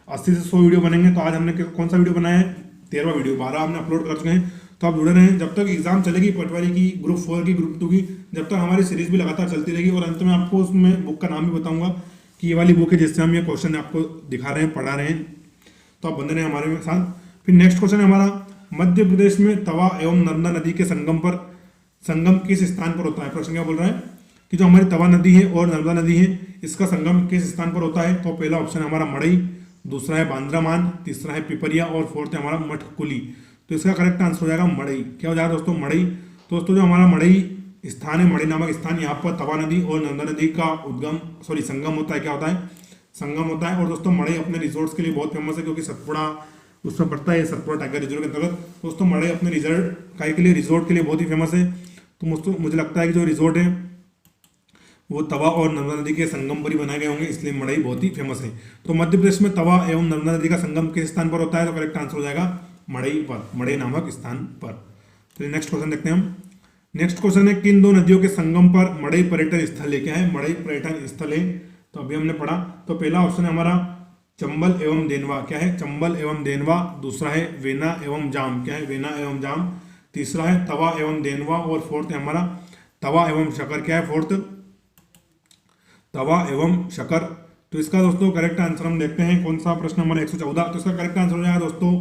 80 से 100 वीडियो बनेंगे। तो आज हमने कौन सा वीडियो बनाया है? 13वां वीडियो, 12 हमने अपलोड कर चुके हैं। तो आप जुड़े रहें। जब तक एग्जाम चलेगी पटवारी की, ग्रुप 4 की, ग्रुप 2 की, जब तक हमारी सीरीज भी लगातार चलती रहेगी। और अंत में आपको उसमें बुक का नाम भी बताऊंगा कि ये वाली बुक है जिससे हम ये क्वेश्चन आपको दिखा रहे हैं, पढ़ा रहे हैं। तो आप बंधे रहें हमारे साथ। फिर नेक्स्ट क्वेश्चन है हमारा मध्य प्रदेश में तवा एवं नर्मदा नदी के संगम किस स्थान पर होता है? प्रश्न क्या बोल रहा है कि जो हमारी तवा नदी है और नर्मदा नदी है इसका संगम किस स्थान पर होता है? तो पहला ऑप्शन है हमारा मड़ई, दूसरा है बांद्रामान, तीसरा है पिपरिया और फोर्थ है हमारा मठकुली। तो इसका करेक्ट आंसर हो जाएगा मड़ई। क्या हो जाएगा दोस्तों? मड़ई। तो दोस्तों जो हमारा मड़ई स्थान है, मड़ई नामक स्थान, यहाँ पर तवा नदी और नर्मदा नदी का संगम होता है। क्या होता है? संगम होता है। और दोस्तों मड़ई अपने रिजोर्ट्स के लिए बहुत फेमस है क्योंकि सतपुड़ा उसमें पड़ता है, सतपुड़ा टाइगर रिजोर्ट के अंतर्गत। दोस्तों मड़ई अपने रिजोर्ट के लिए बहुत ही फेमस है। तो मुझे लगता है कि जो रिजोर्ट है वो तवा और नर्मदा नदी के संगम पर ही बनाए गए होंगे, इसलिए मड़ई बहुत ही फेमस है। तो मध्य प्रदेश में तवा एवं नर्मदा नदी का संगम किस स्थान पर होता है? तो करेक्ट आंसर हो जाएगा मड़ई पर, मड़ई नामक स्थान पर। तो नेक्स्ट क्वेश्चन देखते हैं हम। नेक्स्ट क्वेश्चन है किन दो नदियों के संगम पर मड़ई पर्यटन स्थल है? क्या है? मड़ई पर्यटन स्थल है। तो अभी हमने पढ़ा। तो पहला ऑप्शन है हमारा चंबल एवं देनवा। क्या है? चंबल एवं देनवा। दूसरा है वेना एवं जाम। क्या है? वेना एवं जाम। तीसरा है तवा एवं देनवा और फोर्थ है हमारा तवा एवं शकर। क्या है? फोर्थ तवा एवं शकर। तो इसका दोस्तों करेक्ट आंसर हम देखते हैं कौन सा प्रश्न हमारा 114। तो इसका करेक्ट आंसर हो जाएगा दोस्तों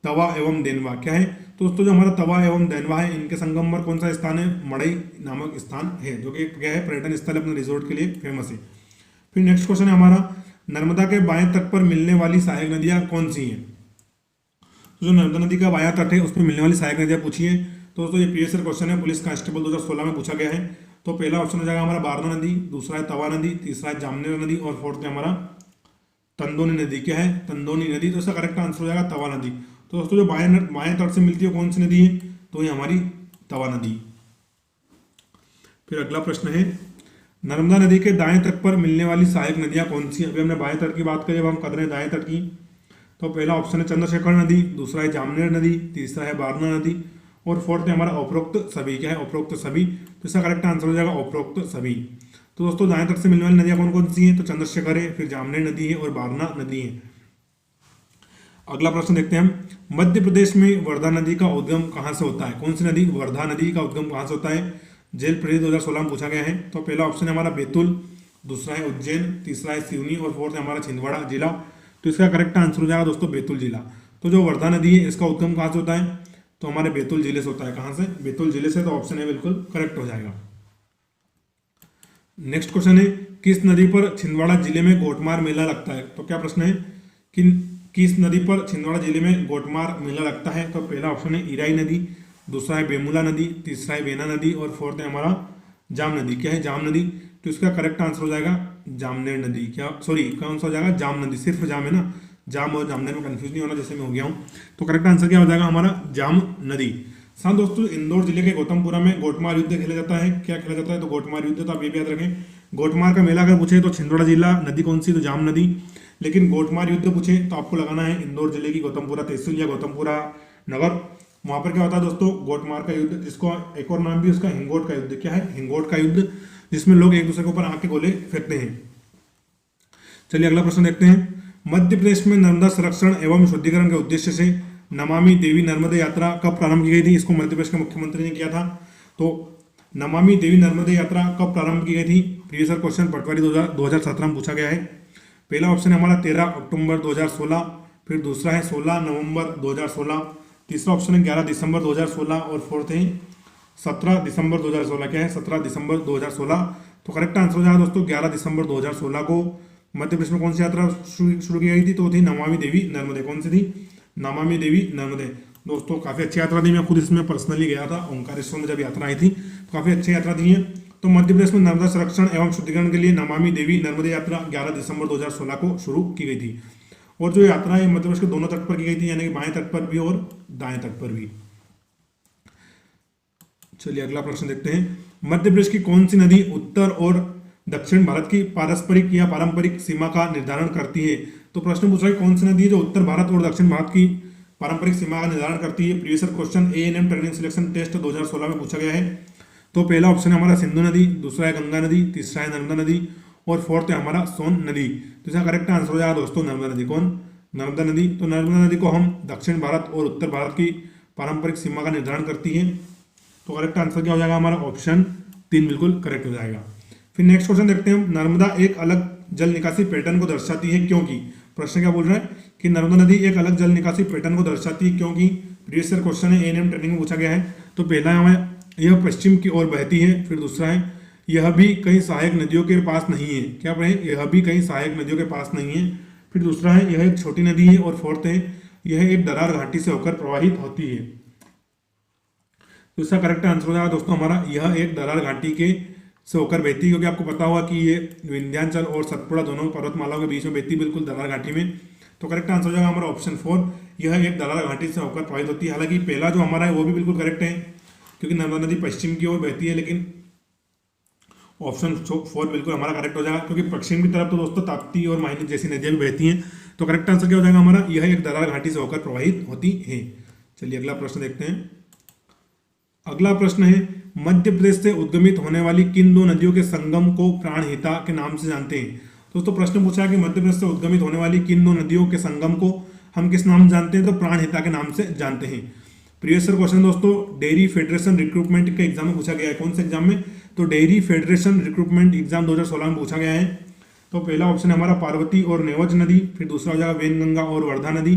तवा एवं देनवा। क्या है? तो दोस्तों जो हमारा तवा एवं देनवा है इनके संगम पर कौन सा स्थान है? मड़ई नामक स्थान है जो कि क्या है? पर्यटन स्थल अपने रिजोर्ट के लिए फेमस है। फिर नेक्स्ट क्वेश्चन है हमारा नर्मदा के बाएं तट पर मिलने वाली सहायक नदियां कौन सी हैं? तो जो नर्मदा नदी का बायां तट है उस पर मिलने वाली सहायक नदियां पूछी है। तो दोस्तों ये प्रीवियस क्वेश्चन है, पुलिस कांस्टेबल 2016 में पूछा गया है। तो पहला ऑप्शन हो जाएगा हमारा बारना नदी, दूसरा है तवा नदी, तीसरा है जामनेर नदी और फोर्थ है हमारा तंदोनी नदी। क्या है? तंदोनी नदी। तो इसका करेक्ट आंसर हो जाएगा तवा नदी। तो दोस्तों जो बाएं तट से मिलती है कौन सी नदी है? तो ये हमारी तवा नदी। फिर अगला प्रश्न है, नर्मदा नदी के दाएं तट पर मिलने वाली सहायक नदियां कौन सी हैं? अभी हमने बाएं तट की बात करी, अब हम कर रहे हैं दाएं तट की। तो पहला ऑप्शन है चंद्रशेखर नदी, दूसरा है जामनेर नदी, तीसरा है बारना नदी और फोर्थ है हमारा उपरोक्त सभी। क्या है? उपरोक्त सभी। तो इसका करेक्ट आंसर हो जाएगा उपरोक्त सभी। तो दोस्तों दाएं तट से मिलने वाली नदियां कौन कौन सी हैं? तो चंद्रशेखर है, फिर जामनेर नदी है और बारना नदी है। अगला प्रश्न देखते हैं हम, मध्य प्रदेश में वर्धा नदी का उद्गम कहाँ से होता है? कौन सी नदी वर्धा नदी का उद्गम कहाँ से होता है? जेल प्रेरित 2016 में पूछा गया है। तो पहला ऑप्शन है हमारा बैतूल, दूसरा है उज्जैन, तीसरा है सिवनी और फोर्थ है हमारा छिंदवाड़ा जिला। तो इसका करेक्ट आंसर हो जाएगा दोस्तों बैतूल जिला। तो जो वर्धा नदी है इसका उद्गम कहाँ से होता है? तो हमारे बैतूल जिले से होता है। कहाँ से? बैतूल जिले से। तो ऑप्शन है बिल्कुल करेक्ट हो जाएगा। नेक्स्ट क्वेश्चन है, किस नदी पर छिंदवाड़ा जिले में गोटमार मेला लगता है? तो क्या प्रश्न है कि किस नदी पर छिंदवाड़ा जिले में गोटमार मेला लगता है? तो पहला ऑप्शन है इराई नदी, दूसरा है बेमुला नदी, तीसरा है वेना नदी और फोर्थ है हमारा जाम नदी। क्या है? जाम नदी। तो इसका करेक्ट आंसर हो जाएगा जामनेर नदी। क्या सॉरी कौन सा हो जाएगा? जाम नदी। सिर्फ जाम है ना, जाम और जामनेर में कंफ्यूज नहीं होना जैसे मैं हो गया हूँ। तो करेक्ट आंसर क्या हो जाएगा हमारा? जाम नदी। साथ दोस्तों इंदौर जिले के गौतमपुरा में गोटमार युद्ध खेला जाता है। क्या खेला जाता है? तो गोटमार युद्ध। तो आप ये भी याद रखें, गोटमार का मेला अगर पूछे तो छिंदवाड़ा जिला, नदी कौन सी? तो जाम नदी। लेकिन गोटमार युद्ध पूछे तो आपको लगाना है इंदौर जिले की गौतमपुरा तहसील या गौतमपुरा नगर। वहां पर क्या होता है दोस्तों? गोटमार का युद्ध, जिसको एक और नाम भी उसका हिंगोट का युद्ध। क्या है? हिंगोट का युद्ध, जिसमें लोग एक दूसरे के ऊपर आके गोले फेंकते हैं। चलिए अगला प्रश्न देखते हैं, मध्य प्रदेश में नर्मदा संरक्षण एवं शुद्धिकरण के उद्देश्य से नमामि देवी नर्मदे यात्रा कब प्रारंभ की गई थी? इसको मध्य प्रदेश के मुख्यमंत्री ने किया था। तो नमामि देवी नर्मदे यात्रा कब प्रारंभ की गई थी? प्रीवियस ईयर क्वेश्चन पटवारी 2017 में पूछा गया है। पहला ऑप्शन है हमारा 13 अक्टूबर 2016, फिर दूसरा है 16 नवंबर 2016, तीसरा ऑप्शन है 11 दिसंबर 2016 और फोर्थ है 17 दिसंबर 2016। क्या है? 17 दिसंबर 2016। तो करेक्ट आंसर हो जाएगा दोस्तों 11 दिसंबर 2016 को मध्य प्रदेश में कौन सी यात्रा शुरू की गई थी? तो थी नमामि देवी नर्मदे। कौन सी थी? नमामि देवी नर्मदे। दोस्तों काफी अच्छी यात्रा थी, मैं खुद इसमें पर्सनली गया था ओंकारेश्वर में जब यात्रा आई थी, तो काफी अच्छी यात्रा थी है। तो मध्य प्रदेश में नर्मदा संरक्षण एवं शुद्धिकरण के लिए नमामि देवी नर्मदे यात्रा 11 दिसंबर 2016 को शुरू की गई थी। और जो यात्रा है मध्य प्रदेश के दोनों तट पर की गई थी, यानी कि बाएं तट पर भी और दाएं तट पर भी। चलिए अगला प्रश्न देखते हैं, मध्य प्रदेश की कौन सी नदी उत्तर और दक्षिण भारत की पारस्परिक या पारंपरिक सीमा का निर्धारण करती है? तो प्रश्न पूछ रहा है कौन सी नदी है जो उत्तर भारत और दक्षिण भारत की पारंपरिक सीमा का निर्धारण करती है। Previous question ANM training selection test 2016 में पूछा गया है। तो पहला ऑप्शन है हमारा सिंधु नदी, दूसरा है गंगा नदी, तीसरा है नर्मदा नदी और फोर्थ है हमारा सोन नदी। तो इसका करेक्ट आंसर हो जाएगा दोस्तों नर्मदा नदी। कौन? नर्मदा नदी। तो नर्मदा नदी को हम दक्षिण भारत और उत्तर भारत की पारंपरिक सीमा का निर्धारण करती है। तो करेक्ट आंसर क्या हो जाएगा हमारा? ऑप्शन 3 बिल्कुल करेक्ट हो जाएगा। फिर नेक्स्ट क्वेश्चन देखते हैं, नर्मदा एक अलग जल निकासी पैटर्न को दर्शाती है क्योंकि? प्रश्न क्या बोल रहा है कि नर्मदा नदी एक अलग जल निकासी पैटर्न को दर्शाती है क्योंकि? प्रीवियस ईयर क्वेश्चन है ANM ट्रेनिंग में पूछा गया है। तो पहला हमें यह पश्चिम की ओर बहती है, फिर दूसरा है यह भी कई सहायक नदियों के पास नहीं है। क्या पढ़े? यह भी कई सहायक नदियों के पास नहीं है। फिर दूसरा है यह एक छोटी नदी है और फोर्थ है यह एक दरार घाटी से होकर प्रवाहित होती है। तो इसका करेक्ट आंसर हो जाएगा दोस्तों हमारा यह एक दरार घाटी के से होकर बहती है, क्योंकि आपको पता होगा कि ये विंध्याचल और सतपुड़ा दोनों पर्वतमालाओं के बीच में बहती बिल्कुल दरार घाटी में। तो करेक्ट आंसर हो जाएगा हमारा ऑप्शन 4, यह एक दरार घाटी से होकर प्रवाहित होती है। हालांकि पहला जो हमारा है वो भी बिल्कुल करेक्ट है क्योंकि नर्मदा नदी पश्चिम की ओर बहती है, लेकिन ऑप्शन 4 बिल्कुल हमारा करेक्ट हो जाएगा क्योंकि पश्चिम की तरफ तो दोस्तों ताप्ती और माइनी जैसी नदियां भी बहती हैं। तो करेक्ट आंसर क्या हो जाएगा हमारा? यह एक दरार घाटी से होकर प्रवाहित होती है। चलिए अगला प्रश्न देखते हैं। अगला प्रश्न है, मध्य प्रदेश से उद्गमित होने वाली किन दो नदियों के संगम को प्राणहिता के नाम से जानते हैं? दोस्तों प्रश्न पूछा है कि मध्य प्रदेश से उद्गमित होने वाली किन दो नदियों के संगम को हम किस नाम से जानते हैं? तो प्राणहिता के नाम से जानते हैं। प्रीवियस क्वेश्चन दोस्तों डेयरी फेडरेशन रिक्रूटमेंट के एग्जाम में पूछा गया है। कौन से एग्जाम में? तो डेयरी फेडरेशन रिक्रूटमेंट एग्जाम 2016 में पूछा गया है। तो पहला ऑप्शन है हमारा पार्वती और नेवज नदी, फिर दूसरा हो जाएगा वेनगंगा और वर्धा नदी,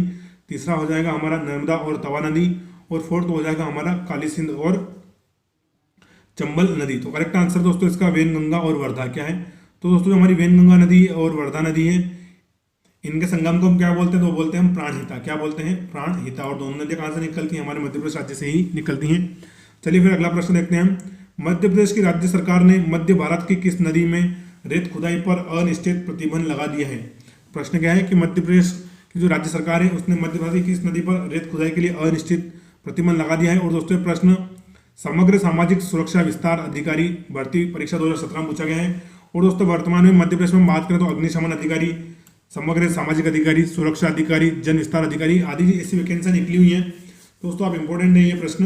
तीसरा हो जाएगा हमारा नर्मदा और तवा नदी और फोर्थ हो जाएगा हमारा काली सिंध और चंबल नदी। तो करेक्ट आंसर दोस्तों इसका वेनगंगा और वर्धा। क्या है? तो दोस्तों हमारी वेनगंगा नदी और वर्धा नदी है, इनके संगम को हम क्या बोलते हैं? तो बोलते हैं हम प्राणहिता। क्या बोलते हैं? प्राणहिता। और दोनों नदियां कहां से निकलती हैं? हमारे मध्य प्रदेश राज्य से ही निकलती हैं। चलिए फिर अगला प्रश्न देखते हैं हम, मध्य प्रदेश की राज्य सरकार ने मध्य भारत की किस नदी में रेत खुदाई पर अनिश्चित प्रतिबंध लगा दिया है? प्रश्न क्या है कि मध्य प्रदेश की जो राज्य सरकार है उसने मध्य भारत की किस नदी पर रेत खुदाई के लिए अनिश्चित प्रतिबंध लगा दिया है। और दोस्तों प्रश्न समग्र सामाजिक सुरक्षा विस्तार अधिकारी भर्ती परीक्षा 2017 में पूछा गया है। और दोस्तों वर्तमान में मध्य प्रदेश में बात करें तो अग्निशमन अधिकारी, समग्र सामाजिक अधिकारी, सुरक्षा अधिकारी, जन विस्तार अधिकारी आदि ऐसी वैकेंसी निकली हुई है। दोस्तों आप इंपॉर्टेंट है ये प्रश्न।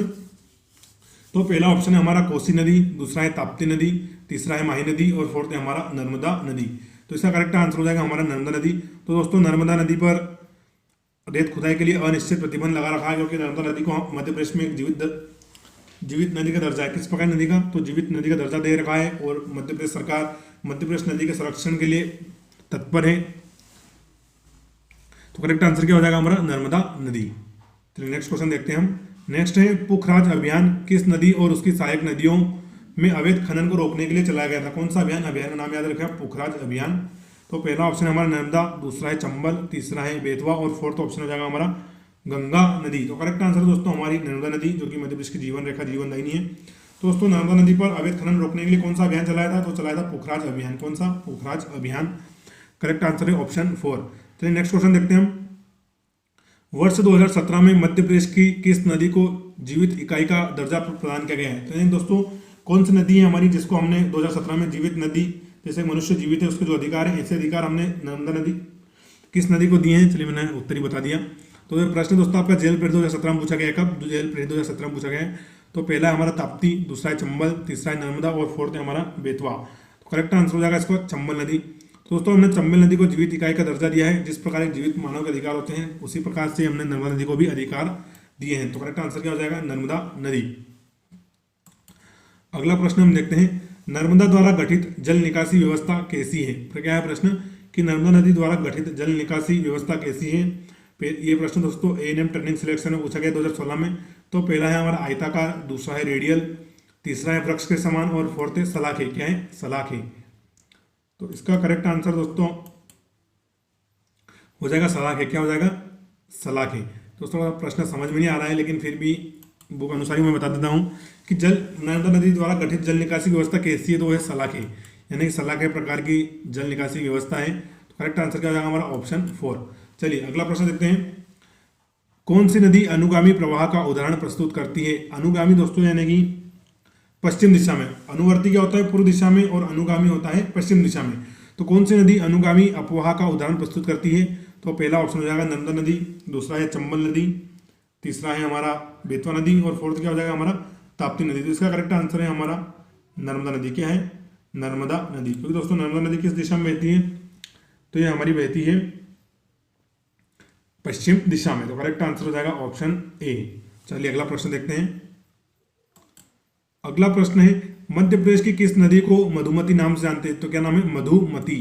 तो पहला ऑप्शन है हमारा कोसी नदी, दूसरा है ताप्ती नदी, तीसरा है माही नदी और फोर्थ है हमारा नर्मदा नदी। तो इसका करेक्ट आंसर हो जाएगा हमारा नर्मदा नदी। तो दोस्तों नर्मदा नदी पर रेत खुदाई के लिए अनिश्चित प्रतिबंध लगा रखा है, क्योंकि नर्मदा नदी को मध्य प्रदेश में एक जीवित नदी का दर्जा है। किस प्रकार नदी का? तो जीवित नदी का दर्जा दे रखा है और मध्य प्रदेश सरकार मध्य प्रदेश नदी के संरक्षण के लिए तत्पर है। तो करेक्ट आंसर क्या हो जाएगा हमारा? नर्मदा नदी। चलिए नेक्स्ट क्वेश्चन देखते हैं हम। नेक्स्ट है पुखराज अभियान किस नदी और उसकी सहायक नदियों में अवैध खनन को रोकने के लिए चलाया गया था? कौन सा अभियान? अभियान का नाम याद रखें, पुखराज अभियान। तो पहला ऑप्शन है हमारा नर्मदा, दूसरा है चंबल, तीसरा है बेतवा और फोर्थ ऑप्शन हो जाएगा हमारा गंगा नदी। तो करेक्ट आंसर दोस्तों हमारी नर्मदा नदी, जो कि मध्य प्रदेश की जीवन रेखा जीवन दायिनी है। तो दोस्तों नर्मदा नदी पर अवैध खनन रोकने के लिए कौन सा अभियान चलाया था? तो चलाया था पुखराज अभियान। कौन सा? पुखराज अभियान। करेक्ट आंसर है ऑप्शन 4। चलिए नेक्स्ट क्वेश्चन देखते हैं हम। वर्ष 2017 में मध्य प्रदेश की किस नदी को जीवित इकाई का दर्जा प्रदान किया गया है? तो दोस्तों कौन सी नदी है हमारी जिसको हमने 2017 में जीवित नदी, जैसे मनुष्य जीवित है उसके जो अधिकार है, ऐसे अधिकार हमने नर्मदा नदी किस नदी को दिए हैं? चलिए मैंने उत्तर ही बता दिया। तो ये प्रश्न दोस्तों आपका जेल पीरियड 2017 में पूछा गया है। कब? जेल पीरियड 2017 में पूछा गया है। तो पहला है हमारा ताप्ती, दूसरा है चंबल, तीसरा है नर्मदा और फोर्थ है हमारा बेतवा। तो करेक्ट आंसर हो जाएगा इसका चंबल नदी। तो दोस्तों हमने चंबल नदी को जीवित इकाई का दर्जा दिया है। जिस प्रकार एक जीवित मानव के अधिकार होते हैं उसी प्रकार से हमने नर्मदा नदी को भी अधिकार दिए हैं। तो करेक्ट आंसर क्या हो जाएगा? नर्मदा नदी। अगला प्रश्न हम देखते हैं, नर्मदा द्वारा गठित जल निकासी व्यवस्था कैसी है? तो क्या है प्रश्न कि नर्मदा नदी द्वारा गठित जल निकासी व्यवस्था कैसी है? ये प्रश्न दोस्तों A&M ट्रेनिंग सिलेक्शन में पूछा गया 2016 में। तो पहला है हमारा आयताकार, दूसरा है रेडियल, तीसरा है वृक्ष के समान और फोर्थ है सलाखे। क्या है? सलाखे। तो इसका करेक्ट आंसर दोस्तों हो जाएगा सलाखे। क्या हो जाएगा? सलाखे। दोस्तों प्रश्न समझ में नहीं आ रहा है, लेकिन फिर भी बुक अनुसार ही मैं बता देता हूँ कि नर्मदा नदी द्वारा गठित जल निकासी व्यवस्था कैसी है? तो वो है सलाखे, यानी कि सलाखे प्रकार की जल निकासी व्यवस्था है। तो करेक्ट आंसर क्या हो जाएगा हमारा? ऑप्शन 4। चलिए अगला प्रश्न देखते हैं, कौन सी नदी अनुगामी प्रवाह का उदाहरण प्रस्तुत करती है? अनुगामी दोस्तों यानी कि पश्चिम दिशा में, अनुवर्ती क्या होता है? पूर्व दिशा में और अनुगामी होता है पश्चिम दिशा में। तो कौन सी नदी अनुगामी अपवाह का उदाहरण प्रस्तुत करती है? तो पहला ऑप्शन हो जाएगा नर्मदा नदी, दूसरा है चंबल नदी, तीसरा है हमारा बेतवा नदी और फोर्थ क्या हो जाएगा हमारा? ताप्ती नदी। तो इसका करेक्ट आंसर है हमारा नर्मदा नदी। क्या है? नर्मदा नदी। क्योंकि दोस्तों नर्मदा नदी किस दिशा में बहती है? तो ये हमारी बहती है पश्चिम दिशा में। तो करेक्ट आंसर हो जाएगा ऑप्शन ए। चलिए अगला प्रश्न देखते हैं। अगला प्रश्न है, मध्य प्रदेश की किस नदी को मधुमती नाम से जानते हैं? तो क्या नाम है? मधुमती।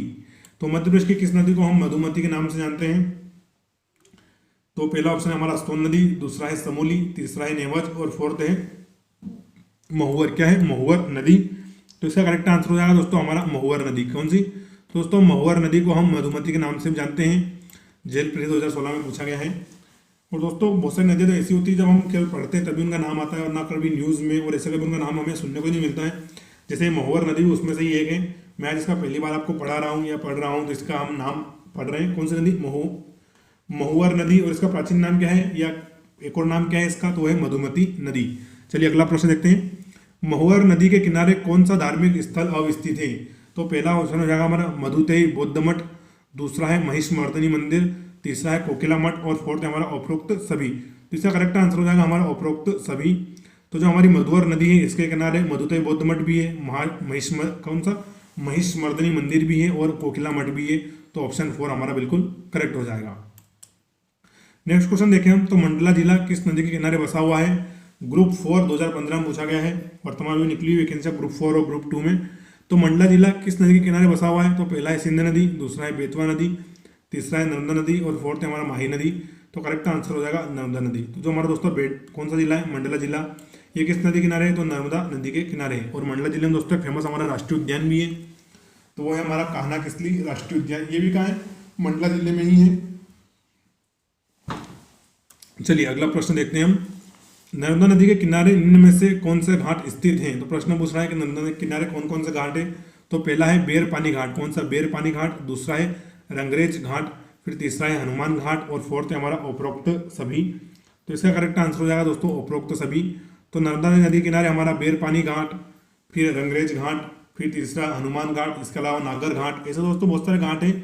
तो मध्य प्रदेश की किस नदी को हम मधुमती के नाम से जानते हैं? तो पहला ऑप्शन है हमारा सोन नदी, दूसरा है समूली, तीसरा है नेवज और फोर्थ है महुवर। क्या है? महुवर नदी। तो इसका करेक्ट आंसर हो जाएगा दोस्तों हमारा महुवर नदी। कौन सी? तो दोस्तों महुवर नदी को हम मधुमती के नाम से जानते हैं। जेल पीरियड 2016 में पूछा गया है। और दोस्तों बहुत सारी नदियाँ तो ऐसी होती है जब हम केवल पढ़ते हैं तभी उनका नाम आता है और ना कभी न्यूज़ में, और ऐसे कभी उनका नाम हमें सुनने को नहीं मिलता है। जैसे महुवर नदी उसमें से ही एक है। मैं आज इसका पहली बार आपको पढ़ा रहा हूँ या पढ़ रहा हूँ, तो इसका हम नाम पढ़ रहे हैं। कौन सी नदी? महुवर नदी। और इसका प्राचीन नाम क्या है या एक और नाम क्या है इसका? तो है मधुमती नदी। चलिए अगला प्रश्न देखते हैं, महुवर नदी के किनारे कौन सा धार्मिक स्थल अवस्थित है? तो पहला ऑप्शन हो जाएगा हमारा मधुतेई बौद्ध मठ, दूसरा है महिषमर्दिनी मंदिर, तीसरा है कोकिला मठ और फोर्थ है हमारा उपरोक्त सभी। तो इसका करेक्ट आंसर हो जाएगा हमारा उपरोक्त सभी। तो जो हमारी मधुवर नदी है इसके किनारे मधुतेई बौद्ध मठ भी है, महिषमर्दिनी मंदिर भी है और कोकिला मठ भी है। तो ऑप्शन 4 हमारा बिल्कुल करेक्ट हो जाएगा। नेक्स्ट क्वेश्चन देखें हम, तो मंडला जिला किस नदी के किनारे बसा हुआ है? ग्रुप 4 2015 में पूछा गया है। वर्तमान में निकली हुई वैकेंसी ग्रुप 4 और ग्रुप 2 में। तो मंडला जिला किस नदी के किनारे बसा हुआ है? तो पहला है सिंध नदी, दूसरा है बेतवा नदी, तीसरा है नर्मदा नदी और फोर्थ है हमारा माही नदी। तो करेक्ट आंसर हो जाएगा नर्मदा नदी। तो जो हमारा दोस्तों कौन सा जिला है? मंडला जिला। ये किस नदी किनारे है? तो नर्मदा नदी के किनारे है। और मंडला जिले में दोस्तों फेमस हमारा राष्ट्रीय उद्यान भी है, तो वो है हमारा कान्हा किसली राष्ट्रीय उद्यान। ये भी कहाँ है? मंडला जिले में ही है। चलिए अगला प्रश्न देखते हैं हम, नर्मदा नदी के किनारे निम्न में से कौन से घाट स्थित हैं? तो प्रश्न पूछ रहा है कि नर्मदा नदी के किनारे कौन कौन से घाट है? तो पहला है बेर पानी घाट। कौन सा? बेर पानी घाट। दूसरा है रंगरेज घाट, फिर तीसरा है हनुमान घाट और फोर्थ है हमारा उपरोक्त सभी। तो इसका करेक्ट आंसर हो जाएगा दोस्तों उपरोक्त सभी। तो नर्मदा नदी के किनारे हमारा बेरपानी घाट, फिर रंगरेज घाट, फिर तीसरा हनुमान घाट, इसके अलावा नागर घाट। ऐसे दोस्तों बहुत सारे घाट हैं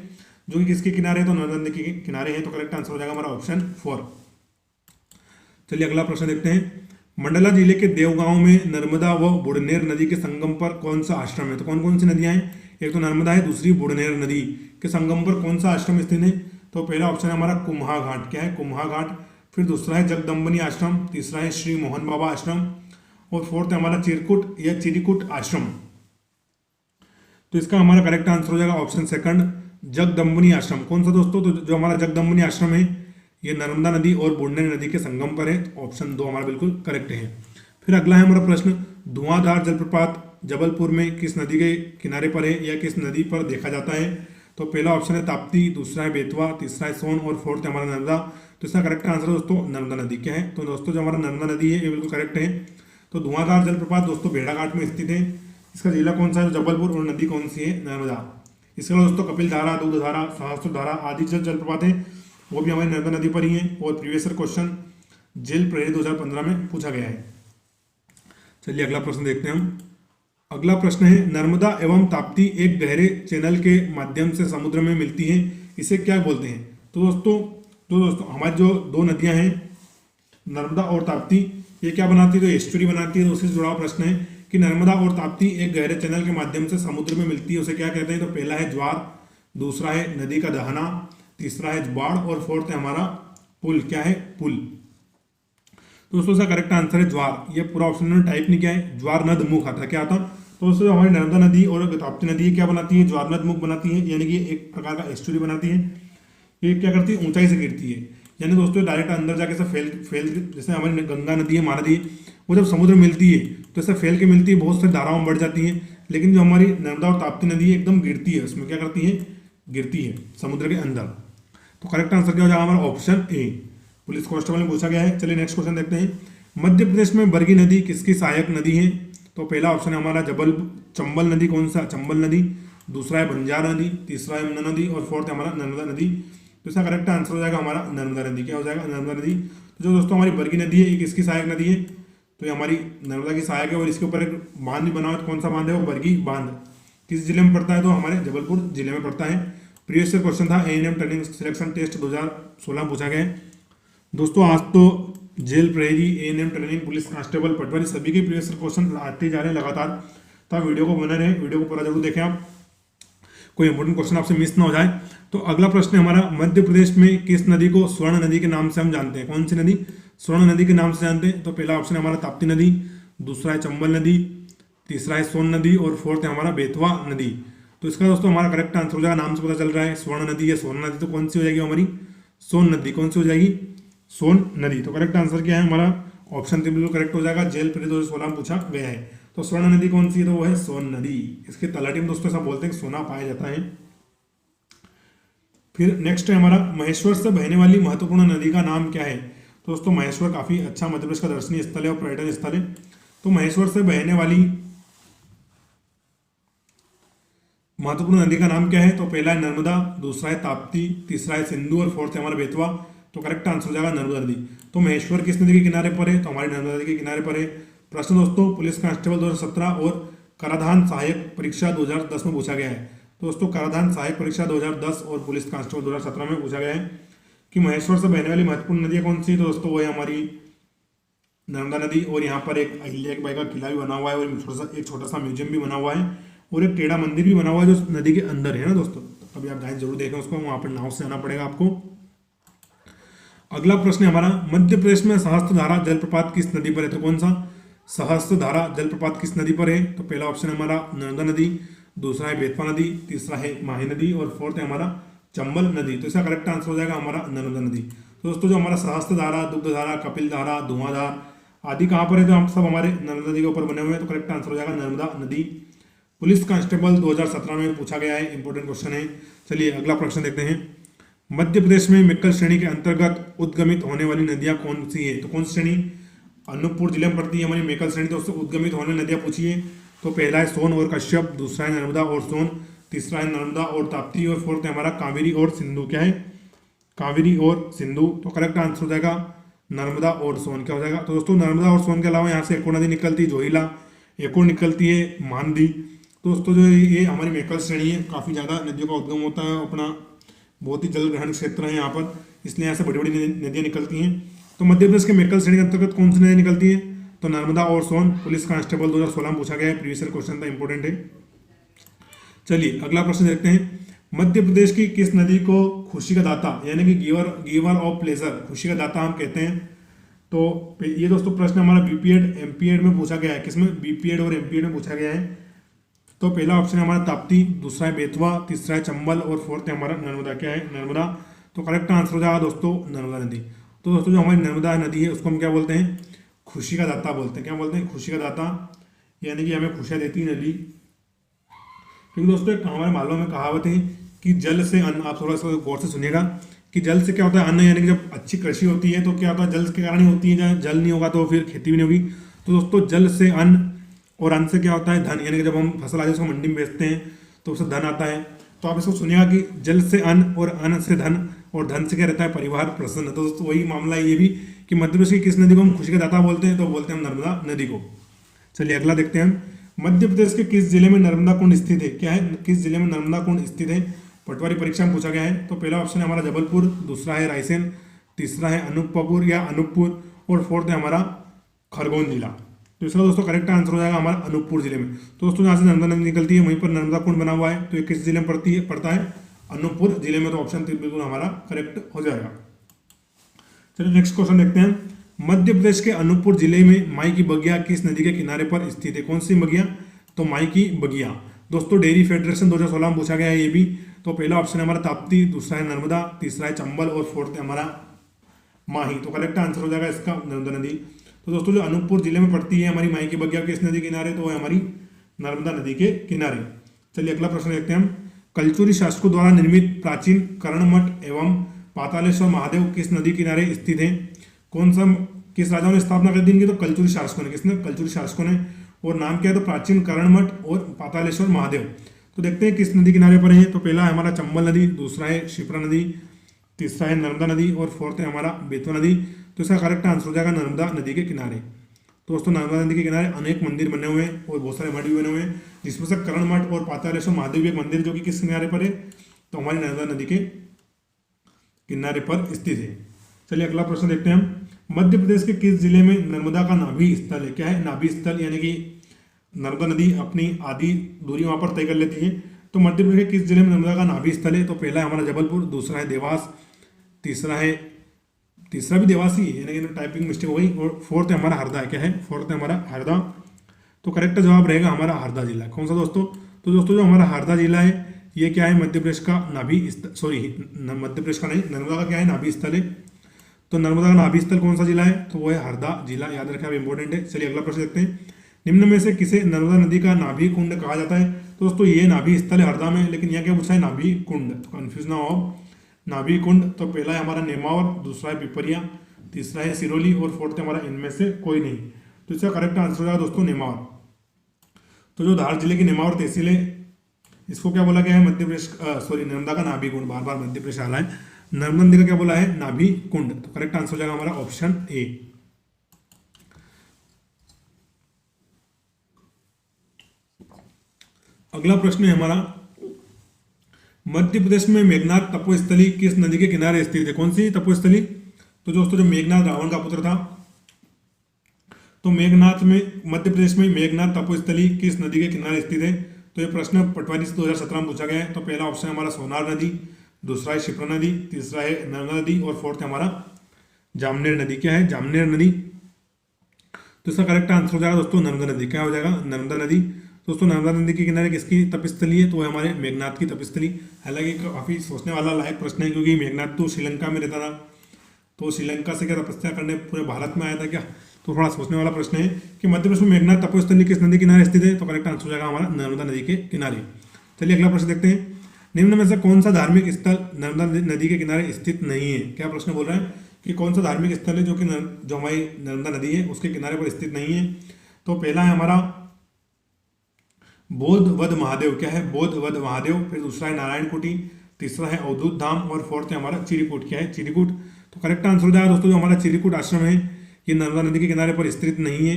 जो कि किसके किनारे हैं, तो नर्मदा नदी के किनारे हैं। तो करेक्ट आंसर हो जाएगा हमारा ऑप्शन 4। चलिए अगला प्रश्न देखते हैं। मंडला जिले के देवगांव में नर्मदा व बुढ़नेर नदी के संगम पर कौन सा आश्रम है? तो कौन कौन सी नदियां हैं? एक तो नर्मदा है, दूसरी बुढ़नेर नदी के संगम पर कौन सा आश्रम स्थित है? तो पहला ऑप्शन है हमारा कुम्हा घाट। क्या है? कुम्हा घाट। फिर दूसरा है जगदम्बनी आश्रम, तीसरा है श्री मोहन बाबा आश्रम, और फोर्थ है हमारा चिरकुट या चिरिकुट आश्रम। तो इसका हमारा करेक्ट आंसर हो जाएगा ऑप्शन सेकंड, जगदम्बनी आश्रम। कौन सा दोस्तों? तो जो हमारा जगदम्बनी आश्रम है ये नर्मदा नदी और बुढ़नेर नदी के संगम पर है। तो ऑप्शन 2 हमारा बिल्कुल करेक्ट है। फिर अगला है हमारा प्रश्न, धुआंधार जलप्रपात जबलपुर में किस नदी के किनारे पर है या किस नदी पर देखा जाता है? तो पहला ऑप्शन है ताप्ती, दूसरा है बेतवा, तीसरा है सोन, और फोर्थ है हमारा नर्मदा। तो इसका करेक्ट आंसर दोस्तों नर्मदा नदी। क्या है? तो दोस्तों जो हमारा नर्मदा नदी है ये बिल्कुल करेक्ट है। तो धुआंधार जलप्रपात दोस्तों भेड़ाघाट में स्थित है। इसका जिला कौन सा है? जबलपुर। और नदी कौन सी है? नर्मदा। इसके अलावा दोस्तों कपिल धारा, दूध धारा, सहस्त्र धारा आदि जलप्रपात है वो भी हमारी नर्मदा नदी पर ही है। और प्रीवियस क्वेश्चन जेल प्रहरी 2015 में पूछा गया है। चलिए अगला प्रश्न देखते हैं हम। अगला प्रश्न है, नर्मदा एवं ताप्ती एक गहरे चैनल के माध्यम से समुद्र में मिलती है, इसे क्या बोलते हैं? तो दोस्तों हमारी जो दो नदियां हैं नर्मदा और ताप्ती, ये क्या बनाती है? तो एस्चुरी बनाती है। तो उससे जुड़ा हुआ प्रश्न है कि नर्मदा और ताप्ती एक गहरे चैनल के माध्यम से समुद्र में मिलती है, उसे क्या कहते हैं? तो पहला है ज्वार, दूसरा है नदी का दहना, तीसरा है बाढ़, और फोर्थ है हमारा पुल। क्या है? पुल। तो दोस्तों इसका करेक्ट आंसर है ज्वार। ये पूरा ऑप्शन में टाइप नहीं किया है, ज्वार नद मुख आता है। क्या आता? तो दोस्तों हमारी नर्मदा नदी और ताप्ती नदी क्या बनाती है? ज्वार नद मुख बनाती है, यानी कि एक प्रकार का एस्चुरी बनाती है। ये क्या करती है? ऊंचाई से गिरती है, यानी दोस्तों डायरेक्ट अंदर जाके ऐसा फैल जैसे हमारी गंगा नदी है, महानदी है, वो जब समुद्र में मिलती है तो ऐसा फैल के मिलती है, बहुत सारी धाराओं में बढ़ जाती है। लेकिन जो हमारी नर्मदा और ताप्ती नदी है एकदम गिरती है, उसमें क्या करती है? गिरती है समुद्र के अंदर। तो करेक्ट आंसर क्या हो जाएगा हमारा? Option A. पुलिस कांस्टेबल में पूछा गया है। चलिए नेक्स्ट क्वेश्चन देखते हैं। मध्य प्रदेश में बरगी नदी किसकी सहायक नदी है? तो पहला ऑप्शन है हमारा चंबल नदी। कौन सा? चंबल नदी। दूसरा है बंजार नदी, तीसरा है यमुना नदी, और फोर्थ है हमारा नर्मदा नदी। तो इसका करेक्ट आंसर हो जाएगा हमारा नर्मदा नदी। क्या हो जाएगा? नर्मदा नदी। तो जो दोस्तों हमारी बरगी नदी है ये किसकी सहायक नदी है? तो ये हमारी नर्मदा की सहायक है, और इसके ऊपर एक बांध भी बना हुआ है। कौन सा बांध है? वो बरगी बांध। किस जिले में पड़ता है? तो हमारे जबलपुर जिले में पड़ता है। प्रीवियस क्वेश्चन था एएनएम ट्रेनिंग सिलेक्शन टेस्ट 2016 में पूछा गया है। दोस्तों आज तो जेल प्रहरी, एएनएम ट्रेनिंग, पुलिस कांस्टेबल, पटवारी सभी के प्रीवियस क्वेश्चन आते जा रहे हैं लगातार। तो आप वीडियो को बने रहें, वीडियो को पूरा जरूर देखें आप, कोई इंपोर्टेंट क्वेश्चन आपसे मिस ना हो जाए। तो अगला प्रश्न है हमारा, मध्य प्रदेश में किस नदी को स्वर्ण नदी के नाम से हम जानते हैं? कौन सी नदी स्वर्ण नदी के नाम से जानते हैं? तो पहला ऑप्शन है हमारा ताप्ती नदी, दूसरा है चंबल नदी, तीसरा है सोन नदी, और फोर्थ है हमारा बेतवा नदी। तो इसका दोस्तों हमारा करेक्ट आंसर हो जाएगा, नाम से पता चल रहा है स्वर्ण नदी या सोन नदी। तो कौन सी हो जाएगी हमारी? सोन नदी। कौन सी हो जाएगी? सोन नदी। तो करेक्ट आंसर क्या है हमारा? ऑप्शन 3 बिल्कुल करेक्ट हो जाएगा। जेल प्रहरी 2016 में पूछा गया है। तो स्वर्ण नदी कौन सी है? तो वो है सोन नदी। इसके तलहटी में दोस्तों ऐसा बोलते हैं कि सोना पाया जाता है। फिर नेक्स्ट है हमारा, महेश्वर से बहने वाली महत्वपूर्ण नदी का नाम क्या है? तो दोस्तों महेश्वर काफी अच्छा मध्य प्रदेश का दर्शनीय स्थल है और पर्यटन स्थल है। तो महेश्वर से बहने वाली महत्वपूर्ण नदी का नाम क्या है? तो पहला है नर्मदा, दूसरा है ताप्ती, तीसरा है सिंधु, और फोर्थ है हमारा बेतवा। तो करेक्ट आंसर हो जाएगा नर्मदा नदी। तो महेश्वर किस नदी के किनारे पर है? तो हमारी नर्मदा नदी के किनारे पर है। प्रश्न दोस्तों पुलिस कांस्टेबल 2017 और कराधान सहायक परीक्षा 2010 में पूछा गया है। तो दोस्तों कराधान सहायक परीक्षा 2010 और पुलिस कांस्टेबल 2017 में पूछा गया है कि महेश्वर से बहने वाली महत्वपूर्ण नदियां कौन सी? तो दोस्तों वो है हमारी नर्मदा नदी, और यहाँ पर एक अहिल्याबाई का किला भी बना हुआ है, और एक छोटा सा म्यूजियम भी बना हुआ है, और एक टेढ़ा मंदिर भी बना हुआ है जो नदी के अंदर है ना दोस्तों। अभी आप जाए जरूर देखें उसको, वहां पर नाव से आना पड़ेगा आपको। अगला प्रश्न है हमारा, मध्य प्रदेश में सहस्त्रधारा जलप्रपात किस नदी पर है? तो कौन सा सहस्त्रधारा जलप्रपात किस नदी पर है? तो पहला ऑप्शन है हमारा नर्मदा नदी, दूसरा है बेतवा नदी, तीसरा है माही नदी, और फोर्थ है हमारा चंबल नदी। तो इसका करेक्ट आंसर हो जाएगा हमारा नर्मदा नदी। तो दोस्तों जो हमारा सहस्त्रधारा, दुग्धधारा, कपिल धारा, धुआंधार आदि कहाँ पर है? तो हम सब हमारे नर्मदा नदी के ऊपर बने हुए हैं। तो करेक्ट आंसर हो जाएगा नर्मदा नदी। पुलिस कांस्टेबल 2017 में पूछा गया है, इंपॉर्टेंट क्वेश्चन है। चलिए अगला प्रश्न देखते हैं। मध्य प्रदेश में मेक्कल श्रेणी के अंतर्गत उद्गमित होने वाली नदियां कौन सी है? तो कौन सी श्रेणी? अनूपपुर जिले में पड़ती है हमारी मेक्कल श्रेणी। तो उससे उद्गमित होने वाली नदियां पूछिए। तो पहला है सोन और कश्यप, दूसरा है नर्मदा और सोन, तीसरा है नर्मदा और ताप्ती, और फोर्थ है हमारा कावेरी और सिंधु। क्या है? कावेरी और सिंधु। तो करेक्ट आंसर हो जाएगा नर्मदा और सोन क्या हो जाएगा। तो दोस्तों नर्मदा और सोन के अलावा यहाँ से एक और नदी निकलती है जोहिला, एक और निकलती है मानदी। तो दोस्तों जो ये हमारी मेकल श्रेणी है, काफ़ी ज़्यादा नदियों का उद्गम होता है, अपना बहुत ही जल ग्रहण क्षेत्र है यहाँ पर, इसलिए यहाँ से बड़ी बड़ी नदियाँ निकलती हैं। तो मध्य प्रदेश के मेकल श्रेणी के अंतर्गत कौन सी नदियाँ निकलती है, तो नर्मदा और सोन। पुलिस कांस्टेबल 2016 में पूछा गया है, प्रीवियस ईयर क्वेश्चन था, इंपॉर्टेंट है। चलिए अगला प्रश्न देखते हैं। मध्य प्रदेश की किस नदी को खुशी का दाता यानी कि गिवर ऑफ प्लेजर, खुशी का दाता हम कहते हैं। तो ये दोस्तों प्रश्न हमारा बीपीएड एमपीएड में पूछा गया है, किसमें, बीपीएड और एमपीएड में पूछा गया है। तो पहला ऑप्शन है हमारा ताप्ती, दूसरा है बेतवा, तीसरा है चंबल और फोर्थ है हमारा नर्मदा, क्या है, नर्मदा। तो करेक्ट आंसर हो जाएगा दोस्तों नर्मदा नदी। तो दोस्तों जो हमारी नर्मदा नदी है उसको हम क्या बोलते हैं, खुशी का दाता बोलते हैं। क्या बोलते हैं, खुशी का दाता, यानी कि हमें खुशियाँ देती है नदी। क्योंकि दोस्तों एक हमारे मालूम में कहावत है कि जल से अन्न, आप थोड़ा सा गौर से सुनिएगा कि जल से क्या होता है, अन्न, यानी कि जब अच्छी कृषि होती है तो क्या होता है, जल के कारण ही होती है, जहाँ जल नहीं होगा तो फिर खेती भी नहीं होगी। तो दोस्तों जल से अन्न, और अन्न से क्या होता है, धन, यानी कि जब हम फसल आदि उसको मंडी में बेचते हैं तो उससे धन आता है। तो आप इसको सुनिएगा कि जल से अन्न और अन्न से धन, और धन से क्या रहता है, परिवार प्रसन्न। तो दोस्तों वही मामला है ये भी कि मध्य प्रदेश की किस नदी को हम खुशी का दाता बोलते हैं, तो बोलते हैं हम नर्मदा नदी को। चलिए अगला देखते हैं हम। मध्य प्रदेश के किस जिले में नर्मदा कुंड स्थित है, क्या है, किस जिले में नर्मदा कुंड स्थित है, पटवारी परीक्षा में पूछा गया है। तो पहला ऑप्शन है हमारा जबलपुर, दूसरा है रायसेन, तीसरा है अनूपपुर या अनूपपुर, और फोर्थ है हमारा खरगोन जिला। तो इसका दोस्तों करेक्ट आंसर हो जाएगा हमारा अनूपपुर जिले में। तो दोस्तों जहाँ से नर्मदा नदी निकलती है वहीं पर नर्मदा कुंड बना हुआ है, तो ये किस जिले में पड़ता है, अनूपपुर जिले में। तो ऑप्शन बिल्कुल हमारा करेक्ट हो जाएगा। चलिए नेक्स्ट क्वेश्चन देखते हैं। मध्य प्रदेश के अनूपपुर जिले में माई की बगिया किस नदी के किनारे पर स्थित है, कौन सी बगिया, तो माई की बगिया। दोस्तों डेयरी फेडरेशन 2016 में पूछा गया है ये भी। तो पहला ऑप्शन है हमारा ताप्ती, दूसरा है नर्मदा, तीसरा है चंबल और फोर्थ है हमारा माही। तो करेक्ट आंसर हो जाएगा इसका नर्मदा नदी। तो दोस्तों जो अनूपपुर जिले में पड़ती है हमारी माई की बगिया किस नदी के किनारे, तो वो है हमारी नर्मदा नदी के किनारे। चलिए अगला प्रश्न देखते हैं हम। कलचुरी शासकों द्वारा निर्मित प्राचीन कर्णमठ एवं पातालेश्वर महादेव किस नदी किनारे स्थित है, कौन सा, किस राजाओं ने स्थापना कर दी इनकी, तो कलचुरी शासकों ने, किसने, कलचुरी शासकों ने। और नाम क्या है, तो प्राचीन कर्णमठ और पातालेश्वर महादेव। तो देखते हैं किस नदी किनारे पर है। तो पहला है हमारा चंबल नदी, दूसरा है शिप्रा नदी, तीसरा है नर्मदा नदी और फोर्थ है हमारा बेतवा नदी। तो इसका करेक्ट आंसर हो जाएगा नर्मदा नदी के किनारे। तो दोस्तों नर्मदा नदी के किनारे अनेक मंदिर बने हुए हैं और बहुत सारे मठ भी बने हुए हैं, जिसमें से कर्णमठ और पातालेश्वर महादेव एक मंदिर जो कि किस किनारे पर है, तो हमारी नर्मदा नदी के किनारे पर स्थित है। चलिए अगला प्रश्न देखते हैं हम। मध्य प्रदेश के किस जिले में नर्मदा का नाभि स्थल है, क्या है, नाभि स्थल, यानी कि नर्मदा नदी अपनी आधी दूरी वहां पर तय कर लेती है। तो मध्य प्रदेश के किस जिले में नर्मदा का नाभि स्थल है, तो पहला है हमारा जबलपुर, दूसरा है देवास, तीसरा भी देवास ही है, यानी कि टाइपिंग मिस्टेक हो गई, और फोर्थ है हमारा हरदा, क्या है, फोर्थ है हमारा हरदा। तो करेक्ट जवाब रहेगा हमारा हरदा जिला। कौन सा दोस्तों, तो दोस्तों जो हमारा हरदा जिला है ये क्या है, मध्य प्रदेश का नाभि, सॉरी मध्य प्रदेश का नहीं, नर्मदा का क्या है, नाभि स्थल है। तो नर्मदा का नाभि स्थल कौन सा जिला है, तो वो है हरदा जिला, याद रखें, इंपॉर्टेंट है। चलिए अगला प्रश्न देखते हैं। निम्न में से किसे नर्मदा नदी का नाभि कुंड कहा जाता है, तो दोस्तों ये नाभि स्थल है हरदा में, लेकिन यहाँ क्या पूछा है, नाभि कुंड, तो कंफ्यूज ना हो। नाभि कुंड, तो पहला है हमारा नेमावर, दूसरा है पिपरिया, तीसरा है सिरोली और फोर्थ है हमारा इनमें से कोई नहीं। तो इसका करेक्ट आंसर होगा दोस्तों नेमावर। तो जो धार जिले की नेमावर तहसील है इसको क्या बोला गया है, मध्य प्रदेश, सॉरी नर्मदा का नाभि कुंड, बार बार मध्य प्रदेश आ रहा है, नर्मदा नदी का क्या बोला है, नाभि कुंड। तो करेक्ट आंसर हो जाएगा हमारा ऑप्शन ए। अगला प्रश्न है हमारा, मध्य प्रदेश में मेघनाथ तपोस्थली किस नदी के किनारे स्थित है, कौन सी तपोस्थली, तो दोस्तों जो मेघनाथ रावण का पुत्र था, तो मेघनाथ में, मध्य प्रदेश में मेघनाथ तपोस्थली किस नदी के किनारे स्थित है। तो ये प्रश्न पटवारी से 2017 में पूछा गया है। तो पहला ऑप्शन है हमारा सोनार नदी, दूसरा है शिप्रा नदी, तीसरा है नर्मदा नदी और फोर्थ है हमारा जामनेर नदी, क्या है, जामनेर नदी। तो इसका करेक्ट आंसर हो जाएगा दोस्तों नर्मदा नदी, क्या हो जाएगा, नर्मदा नदी। दोस्तों नर्मदा नदी के किनारे किसकी तपस्थली है, तो है हमारे मेघनाथ की तपस्थली। हालांकि काफी सोचने वाला लायक प्रश्न है, क्योंकि मेघनाथ तो श्रीलंका में रहता था, तो श्रीलंका से क्या तपस्या करने पूरे भारत में आया था क्या, तो थोड़ा सोचने वाला प्रश्न है कि मध्य प्रदेश में मेघनाथ तपोस्थली किस नदी किनारे स्थित है। तो करेक्ट आंसर हो जाएगा हमारा नर्मदा नदी के किनारे। चलिए अगला प्रश्न देखते हैं। निम्न में से कौन सा धार्मिक स्थल नर्मदा नदी के किनारे स्थित नहीं है। क्या प्रश्न बोल रहा है कि कौन सा धार्मिक स्थल है जो कि जो हमारी नर्मदा नदी है उसके किनारे पर स्थित नहीं है। तो पहला है हमारा बोध वध महादेव, क्या है, बोध वध महादेव। फिर दूसरा है नारायण कुटी, तीसरा है अवधूत धाम और फोर्थ है हमारा चिरकूट, क्या है, चिरकूट। तो करेक्ट आंसर हो जाएगा दोस्तों जो हमारा चिरकुट आश्रम है ये नर्मदा नदी के किनारे पर स्थित नहीं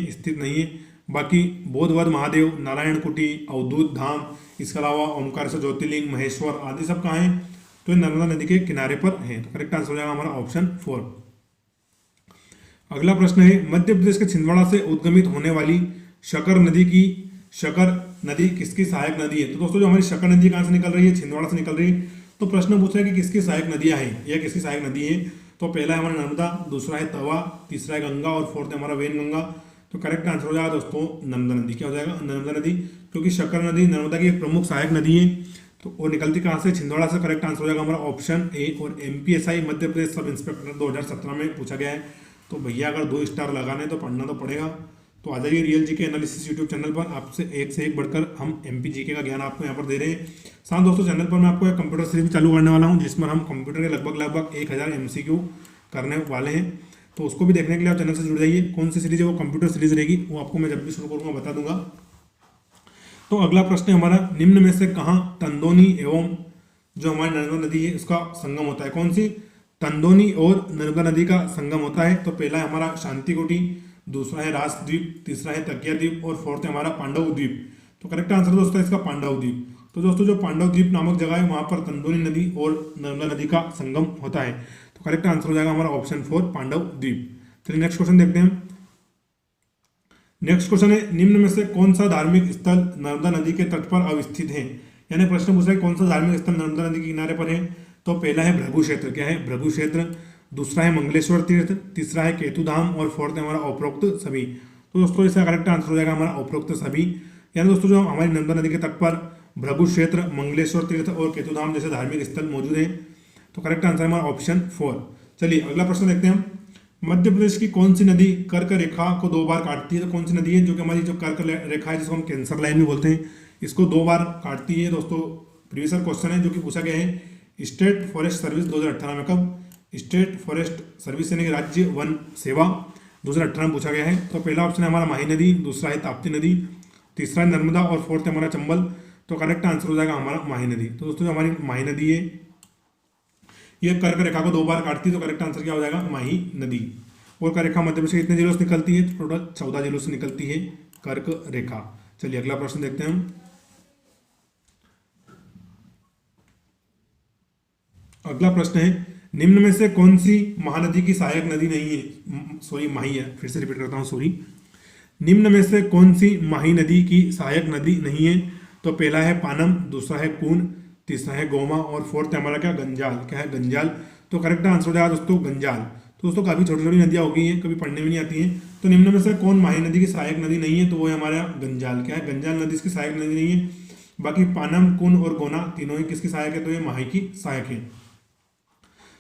है। बाकी बोधवध महादेव, नारायण कुटी, अवधूत धाम, इसके अलावा ओमकारेश्वर ज्योतिर्लिंग, महेश्वर आदि सब कहाँ हैं, तो ये नर्मदा नदी के किनारे पर हैं। तो करेक्ट आंसर हो जाएगा हमारा ऑप्शन 4। अगला प्रश्न है मध्य प्रदेश के छिंदवाड़ा से उद्गमित होने वाली शकर नदी किसकी सहायक नदी है। तो दोस्तों जो हमारी शकर नदी कहाँ से निकल रही है, छिंदवाड़ा से निकल रही है। तो प्रश्न पूछा है कि किसकी सहायक नदियां हैं, यह किसकी सहायक नदी है। तो पहला है हमारा नर्मदा, दूसरा है तवा, तीसरा है गंगा और फोर्थ है हमारा वेनगंगा। तो करेक्ट आंसर हो जाएगा दोस्तों नर्मदा नदी। क्या हो जाएगा, नर्मदा नदी, क्योंकि शकर नदी नर्मदा की एक प्रमुख सहायक नदी है। तो वो निकलती कहाँ से, छिंदवाड़ा से। करेक्ट आंसर हो जाएगा हमारा ऑप्शन ए। और MPSI Madhya Pradesh sub inspector 2017 में पूछा गया है। तो भैया अगर 2 स्टार लगाने तो पढ़ना तो पड़ेगा। तो आ जाइए real GK analysis YouTube channel पर, आपसे एक से एक बढ़कर हम MP GK का ज्ञान आपको यहाँ पर दे रहे हैं। साथ दोस्तों चैनल पर मैं आपको एक कंप्यूटर सीरीज चालू करने वाला हूँ जिसमें हम कंप्यूटर के लगभग 1000 MCQ करने वाले हैं। तो उसको भी देखने के लिए आप चैनल से जुड़ जाइए। कौन सी सीरीज है वो कंप्यूटर सीरीज रहेगी, वो आपको मैं जब भी शुरू करूँगा बता दूंगा। तो अगला प्रश्न है हमारा, निम्न में से कहाँ तंदोनी एवं जो हमारी नर्मदा नदी है उसका संगम होता है। कौन सी, तंदोनी और नर्मदा नदी का संगम होता है। तो पहला है हमारा शांति कुटी, दूसरा है रासद्वीप, तीसरा है तकिया द्वीप और फोर्थ है हमारा पांडव द्वीप। तो करेक्ट आंसर दोस्तों इसका पांडव द्वीप। तो दोस्तों जो पांडव द्वीप नामक जगह है वहां पर तंदोनी नदी और नर्मदा नदी का संगम होता है। तो करेक्ट आंसर हो जाएगा हमारा ऑप्शन 4 पांडव द्वीप। चलिए नेक्स्ट क्वेश्चन देखते हैं। नेक्स्ट क्वेश्चन है, निम्न में से कौन सा धार्मिक स्थल नर्मदा नदी के तट पर अवस्थित है। यानी प्रश्न पूछा है कौन सा धार्मिक स्थल नर्मदा नदी के किनारे पर है। तो पहला है भृगु क्षेत्र। क्या है, भृगु क्षेत्र। दूसरा है मंगलेश्वर तीर्थ, तीसरा है केतुधाम और फोर्थ है हमारा उपरोक्त सभी। तो दोस्तों इसका करेक्ट आंसर हो जाएगा हमारा उपरोक्त सभी। यानी दोस्तों जो हमारी नर्मदा नदी के तट पर भृगु क्षेत्र, मंगलेश्वर तीर्थ और केतुधाम जैसे धार्मिक स्थल मौजूद हैं। तो करेक्ट आंसर हमारा ऑप्शन 4। चलिए अगला प्रश्न देखते हैं हम। मध्य प्रदेश की कौन सी नदी कर्क रेखा को 2 बार काटती है। तो कौन सी नदी है जो कि हमारी जो कर्क रेखा है जिसको हम कैंसर लाइन भी बोलते हैं, इसको 2 बार काटती है। दोस्तों प्रीवियस क्वेश्चन है जो कि पूछा गया है स्टेट फॉरेस्ट सर्विस 2018 में, कब, स्टेट फॉरेस्ट सर्विस यानी कि राज्य वन सेवा 2018 में पूछा गया है। तो पहला ऑप्शन है हमारा माही नदी, दूसरा है ताप्ती नदी, तीसरा है नर्मदा और फोर्थ है हमारा चंबल। तो करेक्ट आंसर हो जाएगा हमारा माही नदी। तो दोस्तों जो हमारी माही नदी है ये कर्क रेखा को 2 बार काटती है। तो करेक्ट आंसर क्या हो जाएगा, माही नदी। और कर्क रेखा मध्य प्रदेश के कितने जिलों से निकलती है, तो टोटल 14 जिलों से निकलती है कर्क रेखा। चलिए अगला प्रश्न देखते हैं हम। अगला प्रश्न है, निम्न में से कौन सी महानदी की सहायक नदी नहीं है। सॉरी माही है, फिर से रिपीट करता हूँ, सॉरी। निम्न में से कौन सी माही नदी की सहायक नदी नहीं है। तो पहला है पानम, दूसरा है कून, तीसरा है गोमा और फोर्थ है हमारा क्या, गंजाल। क्या है, गंजाल। तो करेक्ट आंसर हो जाएगा दोस्तों गंजाल। तो दोस्तों काफी छोटी छोटी नदियां हो गई हैं, कभी पढ़ने में नहीं आती हैं। तो निम्न में से कौन माही नदी की सहायक नदी नहीं है, तो वो है हमारा गंजाल। क्या है, गंजाल नदी इसकी सहायक नदी नहीं है। बाकी पानम, कून और गोना तीनों ही किसकी सहायक है, तो ये माही की सहायक है।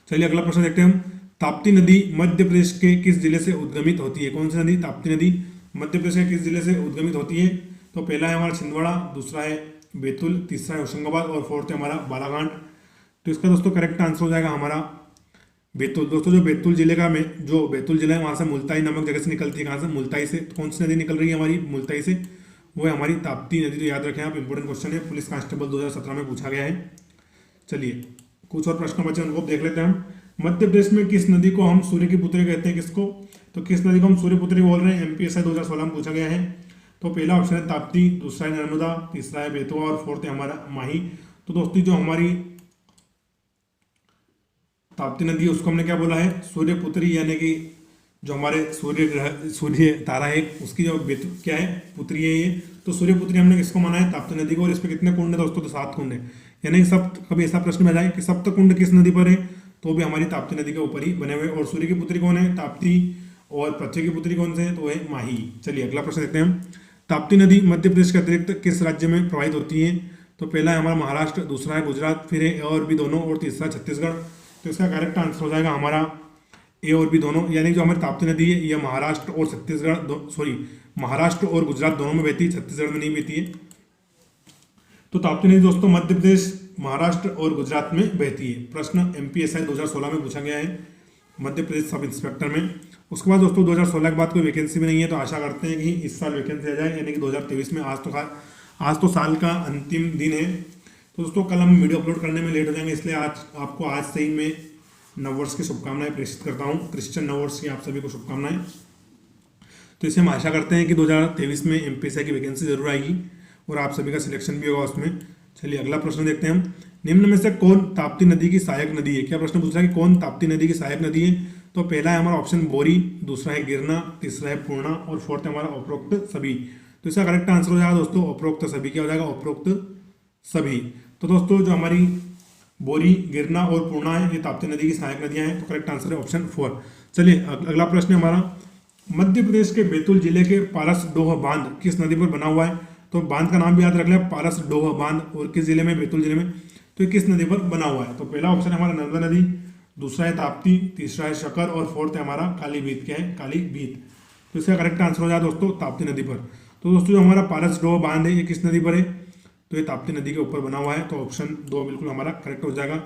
चलिए अगला प्रश्न देखते हैं हम। ताप्ती नदी मध्य प्रदेश के किस जिले से उद्गमित होती है। कौन सी नदी, ताप्ती नदी मध्य प्रदेश के किस जिले से उद्गमित होती है। तो पहला है हमारा छिंदवाड़ा, दूसरा है बैतूल, तीसरा है होशंगाबाद और फोर्थ है हमारा बालाघाट। तो इसका दोस्तों करेक्ट आंसर हो जाएगा हमारा बैतूल। दोस्तों जो बैतूल जिले का में जो बैतूल जिला है वहाँ से मुल्ताई नामक जगह से निकलती है। कहाँ से, मुल्ताई से। तो कौन सी नदी निकल रही है हमारी मुल्ताई से, वो है हमारी ताप्ती नदी। तो याद रखें आप, इंपॉर्टेंट क्वेश्चन है, पुलिस कांस्टेबल 2017 में पूछा गया है। चलिए कुछ और प्रश्न बचे उनको देख लेते हैं हम। मध्य प्रदेश में किस नदी को हम सूर्य की पुत्री कहते हैं, किसको, तो किस नदी को हम सूर्य पुत्री बोल रहे हैं, MPSI 2016 में पूछा गया है। तो पहला ऑप्शन है ताप्ती, दूसरा है नर्मदा, तीसरा है बेतवा और फोर्थ है हमारा माही। तो दोस्तों जो हमारी ताप्ती नदी है उसको हमने क्या बोला है, सूर्य पुत्री, यानी कि जो हमारे सूर्य तारा है उसकी जो क्या है, पुत्री है ये। तो सूर्य पुत्री हमने किसको माना है, ताप्ती नदी को। और इस पर कितने कुंड है दोस्तों, तो 7 कुंड है। यानी सब कभी ऐसा प्रश्न में जाए कि सप्त कुंड किस नदी पर है, तो भी हमारी ताप्ती नदी के ऊपर ही बने हुए। और सूर्य की पुत्री कौन है, ताप्ती। और पृथ्वी की पुत्री कौन से है, तो है माही। चलिए अगला प्रश्न देखते हैं हम। ताप्ती नदी मध्य प्रदेश के अतिरिक्त किस राज्य में प्रवाहित होती है। तो पहला है हमारा महाराष्ट्र, दूसरा है गुजरात, फिर है और भी दोनों और तीसरा छत्तीसगढ़। तो इसका करेक्ट आंसर हो जाएगा हमारा ए और बी दोनों। यानी जो हमारी ताप्ती नदी है यह महाराष्ट्र और छत्तीसगढ़ महाराष्ट्र और गुजरात दोनों में बहती है, छत्तीसगढ़ में नहीं बहती है। तो ताप्ती नदी दोस्तों मध्य प्रदेश, महाराष्ट्र और गुजरात में बहती है। प्रश्न MPSI 2016 में पूछा गया है मध्य प्रदेश सब इंस्पेक्टर में। उसके बाद दोस्तों 2016 के बाद कोई वैकेंसी भी नहीं है, तो आशा करते हैं कि इस साल वैकेंसी आ जाए, यानी कि 2023 में। आज तो साल का अंतिम दिन है। तो दोस्तों कल हम वीडियो अपलोड करने में लेट हो जाएंगे, इसलिए आज आपको आज से ही मैं नववर्ष की शुभकामनाएं प्रेषित करता हूं। क्रिश्चियन नववर्ष की आप सभी को शुभकामनाएं। तो इसे हम आशा करते हैं कि 2023 में एमपीएससी की वैकेंसी जरूर आएगी और आप सभी का सिलेक्शन भी होगा उसमें। चलिए अगला प्रश्न देखते हैं हम। निम्न में से कौन ताप्ती नदी की सहायक नदी है? क्या प्रश्न पूछ रहा है कि कौन ताप्ती नदी की सहायक नदी है? तो पहला है हमारा ऑप्शन बोरी, दूसरा है गिरना, तीसरा है पूर्णा और फोर्थ है हमारा उपरोक्त सभी। तो इसका करेक्ट आंसर हो जाएगा दोस्तों उपरोक्त सभी। क्या हो जाएगा? उपरोक्त सभी। तो दोस्तों जो हमारी बोरी, गिरना और पूर्णा है ये ताप्ती नदी की सहायक नदियां हैं। तो करेक्ट आंसर है ऑप्शन 4। चलिए अगला प्रश्न है हमारा, मध्य प्रदेश के बैतूल जिले के पारसडोह बांध किस नदी पर बना हुआ है? तो बांध का नाम भी याद रख लिया, पारसडोह बांध, और किस जिले में? बैतूल जिले में। तो ये किस नदी पर बना हुआ है? तो पहला ऑप्शन है हमारा नर्मदा नदी, दूसरा है ताप्ती, तीसरा है शकर और फोर्थ है हमारा कालीभीत। क्या है? कालीभीत। तो इसका करेक्ट आंसर हो जाए दोस्तों ताप्ती नदी पर। तो दोस्तों जो हमारा पारसडोह बांध है ये किस नदी पर है? तो ये ताप्ती नदी के ऊपर बना हुआ है। तो ऑप्शन 2 बिल्कुल हमारा करेक्ट हो जाएगा।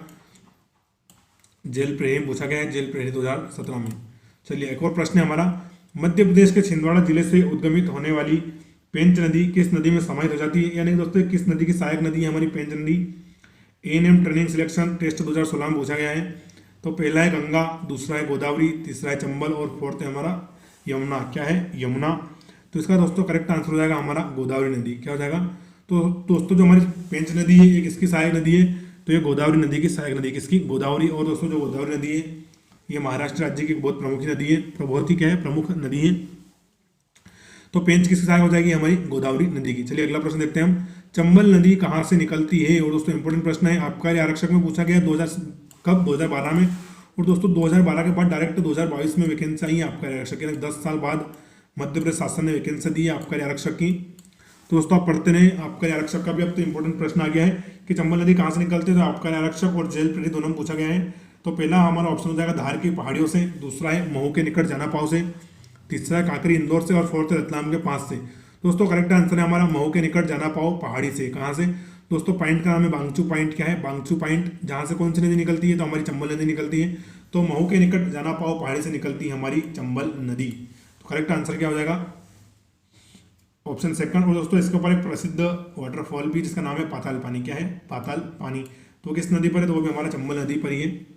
जेल प्रेम पूछा गया है, जेल प्रेरी 2017 में। चलिए एक और प्रश्न है हमारा, मध्य प्रदेश के छिंदवाड़ा जिले से उद्गमित होने वाली पेंच नदी किस नदी में समाहित हो जाती है? यानी दोस्तों किस नदी की सहायक नदी है हमारी पेंच नदी? एएनएम ट्रेनिंग सिलेक्शन टेस्ट 2016 में पूछा गया है। तो पहला है गंगा, दूसरा है गोदावरी, तीसरा है चंबल और फोर्थ है हमारा यमुना। क्या है? यमुना। तो इसका दोस्तों करेक्ट आंसर हो जाएगा हमारा गोदावरी नदी। क्या हो जाएगा? तो दोस्तों जो हमारी पेंच नदी है ये किसकी सहायक नदी है? तो ये गोदावरी नदी की सहायक नदी। किसकी? गोदावरी। और दोस्तों जो गोदावरी नदी है ये महाराष्ट्र राज्य की बहुत प्रमुख नदी है, बहुत ही क्या है? प्रमुख नदी है। तो पेंच किसकी सहायक हो जाएगी? हमारी गोदावरी नदी की। चलिए अगला प्रश्न देखते हैं हम, चंबल नदी कहाँ से निकलती है? और दोस्तों इंपॉर्टेंट प्रश्न है, आबकारी आरक्षक में पूछा गया 2012 में। और दोस्तों 2012 के बाद डायरेक्ट 2022 में वैकेंसी आई है आबकारी आरक्षक, यानी 10 साल बाद मध्य प्रदेश शासन ने वैकेंसी दी है आबकारी आरक्षक की। तो दोस्तों आप पढ़ते रहे आबकारी आरक्षक का भी। अब तो इंपॉर्टेंट प्रश्न आ गया है कि चंबल नदी कहाँ से निकलती है? तो आबकारी आरक्षक और जेल प्रेरी दोनों में पूछा गया है। तो पहला हमारा ऑप्शन हो जाएगा धार की पहाड़ियों से, दूसरा है महू के निकट जानापाव से, तीसरा है काकरी इंदौर से और फोर्थ है रतलाम के पास से। दोस्तों करेक्ट आंसर है हमारा महू के निकट जानापाव पहाड़ी से। कहाँ से? दोस्तों पॉइंट का नाम है बांगचू पॉइंट। क्या है? बांगचू पॉइंट। जहाँ से कौन सी नदी निकलती है? तो हमारी चंबल नदी निकलती है। तो महू के निकट जानापाव पहाड़ी से निकलती है हमारी चंबल नदी। तो करेक्ट आंसर क्या हो जाएगा? Option second. और दोस्तों इसके ऊपर एक प्रसिद्ध वाटरफॉल भी जिसका नाम है पाताल पानी। क्या है? पाताल पानी। तो किस नदी पर है? तो वो भी हमारा चंबल नदी पर ही है।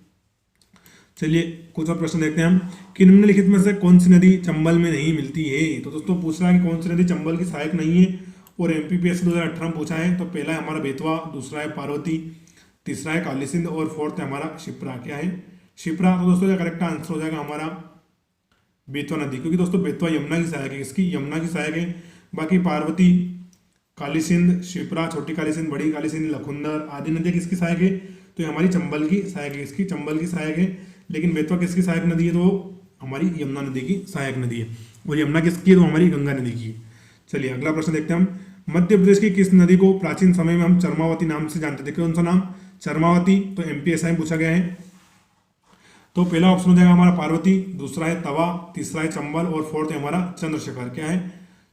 चलिए कुछ और प्रश्न देखते हैं हम कि निम्नलिखित में से कौन सी नदी चंबल में नहीं मिलती है? तो दोस्तों पूछ रहा है कि कौन सी नदी चंबल की सहायक नहीं है और एमपीपीएससी 2018 में पूछा है। तो पहला है हमारा बेतवा, दूसरा है पार्वती, तीसरा है काली सिंध और फोर्थ है हमारा शिप्रा। क्या है? शिप्रा। तो दोस्तों करेक्ट आंसर हो जाएगा हमारा बेतवा नदी, क्योंकि दोस्तों बेतवा यमुना की सहायक है। इसकी यमुना की सहायक है। बाकी पार्वती, काली सिंध, शिप्रा, छोटी काली सिंध, बड़ी काली सिंध, लखुंदर आदि नदियाँ किसकी सहायक है? तो ये हमारी चंबल की सहायक है। इसकी चंबल की सहायक है। लेकिन बेतवा किसकी सहायक नदी है? तो हमारी यमुना नदी की सहायक नदी है। और यमुना किसकी है? तो हमारी गंगा नदी की है। चलिए अगला प्रश्न देखते हैं हम, मध्य प्रदेश की किस नदी को प्राचीन समय में हम चरमावती नाम से जानते थे? कौन सा नाम? चरमावती। तो एमपीएसआई में पूछा गया है। तो पहला ऑप्शन हो जाएगा हमारा पार्वती, दूसरा है तवा, तीसरा है चंबल और फोर्थ है हमारा चंद्रशेखर। क्या है?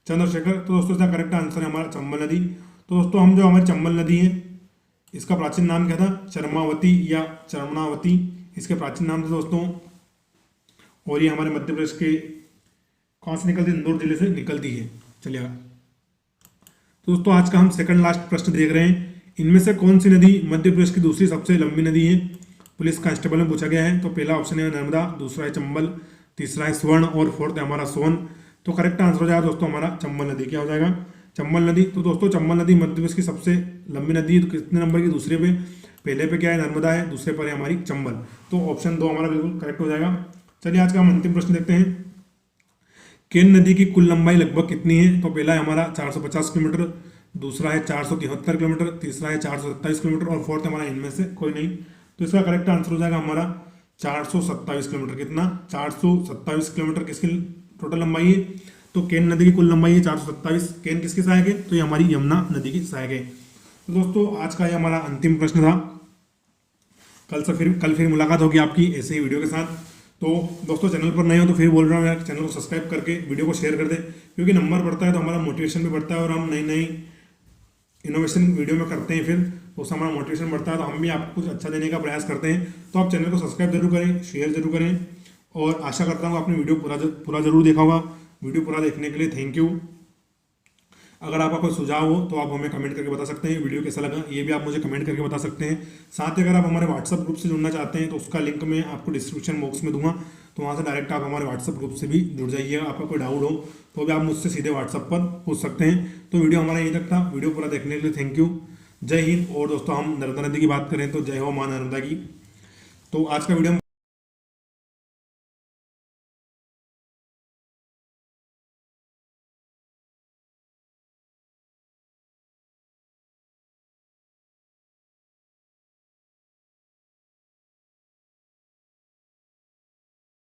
चंद्रशेखर। तो दोस्तों इसका करेक्ट आंसर है हमारा चंबल नदी। तो दोस्तों हम जो हमारी चंबल नदी है इसका प्राचीन नाम क्या था? चरमावती या चरमनावती इसके प्राचीन नाम थे दोस्तों। और ये हमारे मध्य प्रदेश के कहाँ से निकलती है? इंदौर जिले से निकलती है। चलिए तो दोस्तों आज का हम सेकंड लास्ट प्रश्न देख रहे हैं, इनमें से कौन सी नदी मध्य प्रदेश की दूसरी सबसे लंबी नदी है? पुलिस कांस्टेबल में पूछा गया है। तो पहला ऑप्शन है नर्मदा, दूसरा है चंबल, तीसरा है स्वर्ण और फोर्थ है हमारा सोन। तो करेक्ट आंसर हो जाएगा दोस्तों हमारा चंबल नदी। क्या हो जाएगा? चंबल नदी। तो दोस्तों चंबल नदी मध्य प्रदेश की सबसे लंबी नदी है। तो कितने नंबर की? दूसरे पे। पहले पे क्या है? नर्मदा है, दूसरे पर है हमारी चंबल। तो ऑप्शन 2 हमारा बिल्कुल करेक्ट हो जाएगा। चलिए आज का हम अंतिम प्रश्न देखते हैं, केन नदी की कुल लंबाई लगभग कितनी है? तो पहला है हमारा 450 किलोमीटर, दूसरा है 473 किलोमीटर, तीसरा है 427 किलोमीटर और फोर्थ हमारा इनमें से कोई नहीं। तो इसका करेक्ट आंसर हो जाएगा हमारा 427 किलोमीटर। कितना? 427 किलोमीटर किसकी टोटल लंबाई है? तो केन नदी की कुल लंबाई है 427। केन किसकी सहायक है? तो ये हमारी यमुना नदी की सहायक है। तो दोस्तों आज का ये हमारा अंतिम प्रश्न था। कल फिर मुलाकात होगी आपकी ऐसे ही वीडियो के साथ। तो दोस्तों चैनल पर नए हो तो फिर बोल रहा हूँ यार, चैनल को सब्सक्राइब करके वीडियो को शेयर कर दें, क्योंकि नंबर बढ़ता है तो हमारा मोटिवेशन भी बढ़ता है और हम नई नई इनोवेशन वीडियो में करते हैं फिर तो उससे हमारा मोटिवेशन बढ़ता है, तो हम भी आपको कुछ अच्छा देने का प्रयास करते हैं। तो आप चैनल को सब्सक्राइब जरूर करें, शेयर जरूर करें और आशा करता हूँ आपने वीडियो पूरा जरूर देखा होगा। वीडियो पूरा देखने के लिए थैंक यू। अगर आपका कोई सुझाव हो तो आप हमें कमेंट करके बता सकते हैं वीडियो कैसा लगा, ये भी आप मुझे कमेंट करके बता सकते हैं। साथ ही अगर आप हमारे व्हाट्सअप ग्रुप से जुड़ना चाहते हैं तो उसका लिंक मैं आपको डिस्क्रिप्शन बॉक्स में दूंगा, तो वहाँ से डायरेक्ट आप हमारे व्हाट्सअप ग्रुप से भी जुड़ जाइए। आपका कोई डाउट हो तो भी आप मुझसे सीधे व्हाट्सअप पर पूछ सकते हैं। तो वीडियो हमारा यहीं तक था, वीडियो पूरा देखने के लिए थैंक यू, जय हिंद। और दोस्तों हम नर्मदा नदी की बात करें तो जय हो माँ नर्मदा की। तो आज का वीडियो